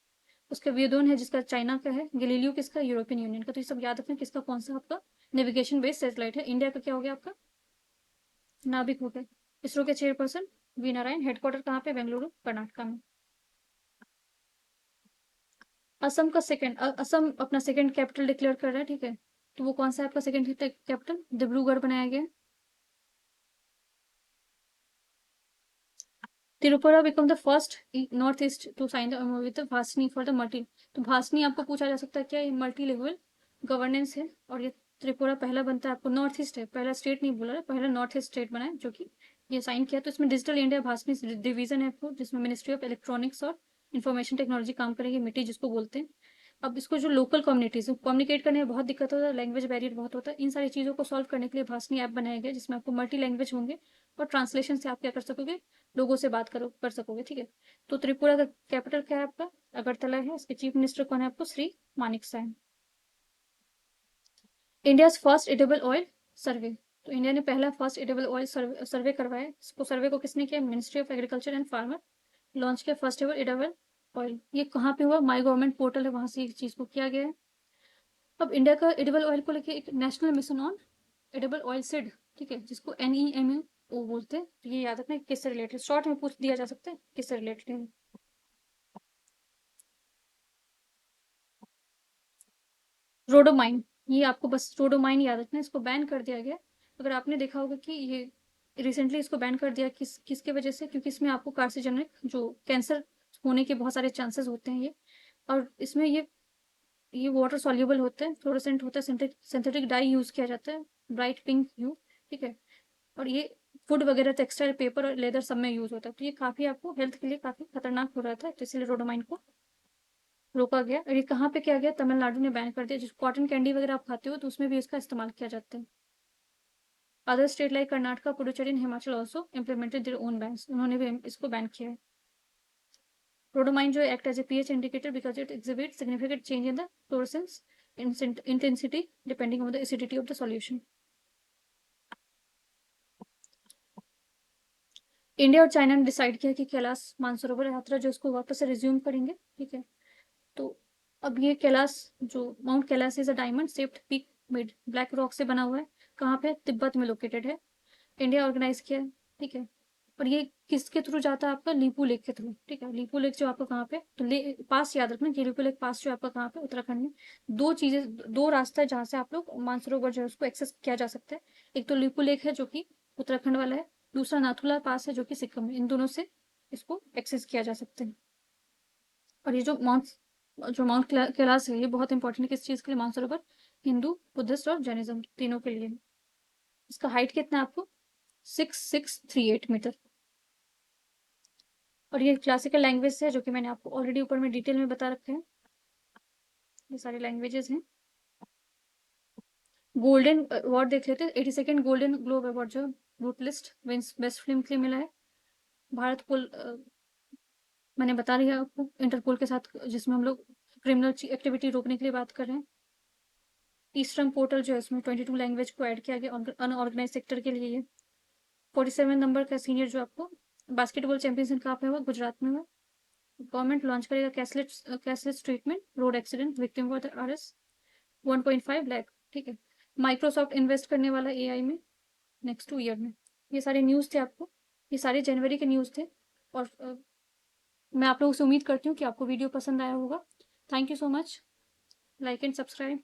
उसका वियोडोन है जिसका चाइना का है। गैलीलियो किसका, यूरोपियन यूनियन का। तो ये सब याद रखना किसका कौन सा आपका नेविगेशन बेस्ड सैटेलाइट है। इंडिया का क्या हो गया आपका, नाभिक हो गया। इसरो के चेयरपर्सन वी नारायण। हेडक्वार्टर कहाँ पे, बेंगलुरु कर्नाटका में। असम का सेकंड, असम अपना सेकंड कैपिटल डिक्लेयर कर रहा है, ठीक है। तो वो कौन सा है आपका सेकंड कैपिटल, डिब्रूगढ़ बनाया गया है। Tripura become the first north east to sign the MOU with Bhashini for the multi. तो भासनी आपको पूछा जा सकता है क्या, ये मल्टी लेवल गवर्नेंस है। और ये त्रिपुरा पहला बनता है, आपको नॉर्थ ईस्ट है, पहला स्टेट नहीं बोला है, पहला नॉर्थ ईस्ट स्टेट बना है जो कि ये साइन किया। तो इसमें डिजिटल इंडिया भासनी डिवीजन है आपको, जिसमें मिनिस्ट्री ऑफ इलेक्ट्रॉनिक्स और इन्फॉर्मेशन टेक्नोलॉजी काम करेगी, मिट्टी जिसको बोलते हैं। अब इसको जो लोकल कम्युनिटीज कम्युनिकेट करने में बहुत दिक्कत होता है, लैंग्वेज बैरियर बहुत होता है, इन सारी चीज़ों को सॉल्व करने के लिए भासनी ऐप बनाया गया, जिसमें आपको मल्टी लैंग्वेज होंगे और ट्रांसलेशन से आप क्या कर सकोगे, लोगों से बात करो कर सकोगे, ठीक है। तो त्रिपुरा का कैपिटल क्या है आपका, अगरतला है। इसके चीफ मिनिस्टर कौन है आपको, Shri Manik Sai. India first edible oil survey. तो इंडिया ने पहला फर्स्ट एडिबल ऑयल सर्वे करवाया। इसको सर्वे को किसने किया, ministry of agriculture and farmer launch किया फर्स्ट एवर एडिबल ऑयल। ये कहाँ पे हुआ, माई गवर्नमेंट पोर्टल है, वहां से इस चीज को किया गया है। अब इंडिया का एडिबल ऑयल को लेके एक national mission on edible oil seed, ठीक है, जिसको NEMO बोलते हैं। तो ये याद रखना है किससे रिलेटेड, शॉर्ट में पूछ दिया जा सकता है किससे रिलेटेड है। रोडोमाइन, ये आपको बस रोडोमाइन याद रखना है, इसको बैन कर दिया गया। अगर आपने देखा होगा कि ये रिसेंटली इसको बैन कर दिया किसके वजह से, क्योंकि इसमें आपको कार्सिनोजेनिक जो कैंसर होने के बहुत सारे चांसेस होते हैं ये। और इसमें ये वाटर सॉल्युबल होते हैं, फ्लोरोसेंट होता है, सिंथेटिक डाई यूज किया जाता है, ब्राइट पिंक ह्यू, ठीक है। और ये फूड वगैरह, टेक्सटाइल, पेपर और लेदर सब में यूज होता है। तो ये काफी आपको हेल्थ के लिए काफी खतरनाक हो रहा था, तो इसलिए रोडोमाइन को रोका गया। और ये कहाँ पे किया गया, तमिलनाडु ने बैन कर दिया। जिस कॉटन कैंडी वगैरह आप खाते हो तो उसमें भी इसका इस्तेमाल किया जाता है। Other state like Karnataka, Puducherry and Himachal also implemented their own bans, उन्होंने भी इसको बैन किया है। रोडोमाइन जो act as a pH indicator because it exhibit significant change in the fluorescence intensity depending on the acidity of the solution. India और China ने decide किया कि कैलाश मानसरोवर यात्रा जो उसको वापस से रिज्यूम करेंगे, ठीक है। तो अब ये कैलाश जो mount Kailash is a diamond shaped peak made black rock से बना हुआ है, कहाँ पे, तिब्बत में लोकेटेड है। इंडिया ऑर्गेनाइज किया है, ठीक है। और ये किसके थ्रू जाता है आपका, लीपू लेक के थ्रू, ठीक है। लीपू लेक जो आपका कहाँ पे, तो पास याद रखना कि लीपू लेक पास जो आपका कहाँ पे, उत्तराखंड में। दो चीजें, दो रास्ता है जहाँ से आप लोग मानसरोवर जो है उसको एक्सेस किया जा सकता है। एक तो लीपू लेक है जो कि उत्तराखंड वाला है, दूसरा नाथुला पास है जो कि सिक्किम में। इन दोनों से इसको एक्सेस किया जा सकता है। और ये जो माउंट कैलाश है ये बहुत इंपॉर्टेंट है, किस चीज के लिए, मानसरोवर हिंदू, बुद्धिस्ट और जैनिज्म तीनों के लिए। इसका हाइट कितना है आपको, 6638 मीटर। और ये क्लासिकल लैंग्वेज है जो कि मैंने आपको ऑलरेडी ऊपर में डिटेल में बता रखा है। ये सारे लैंग्वेजेस हैं। गोल्डन अवार्ड देख लेते हैं, 82nd गोल्डन ग्लोब अवार्ड जो Brutalist wins best film के लिए मिला है। भारत को मैंने बता रही है आपको, इंटरपोल के साथ जिसमें हम लोग क्रिमिनल एक्टिविटी रोकने के लिए बात कर रहे हैं। ईस्टर्न पोर्टल जो है इसमें 22 लैंग्वेज को ऐड किया गया अनऑर्गेनाइज सेक्टर के लिए। 47 नंबर का सीनियर जो आपको बास्केटबॉल चैंपियनशिप कहाँ पे हुआ, गुजरात में हुआ। गवर्नमेंट लॉन्च करेगा cashless treatment road accident victim for the RS 1.5 lakh, ठीक है। माइक्रोसॉफ्ट इन्वेस्ट करने वाला AI में नेक्स्ट 2 ईयर में। ये सारे न्यूज़ थे आपको, ये सारे जनवरी के न्यूज़ थे। और मैं आप लोगों से उम्मीद करती हूँ कि आपको वीडियो पसंद आया होगा। Thank you so much, like and subscribe.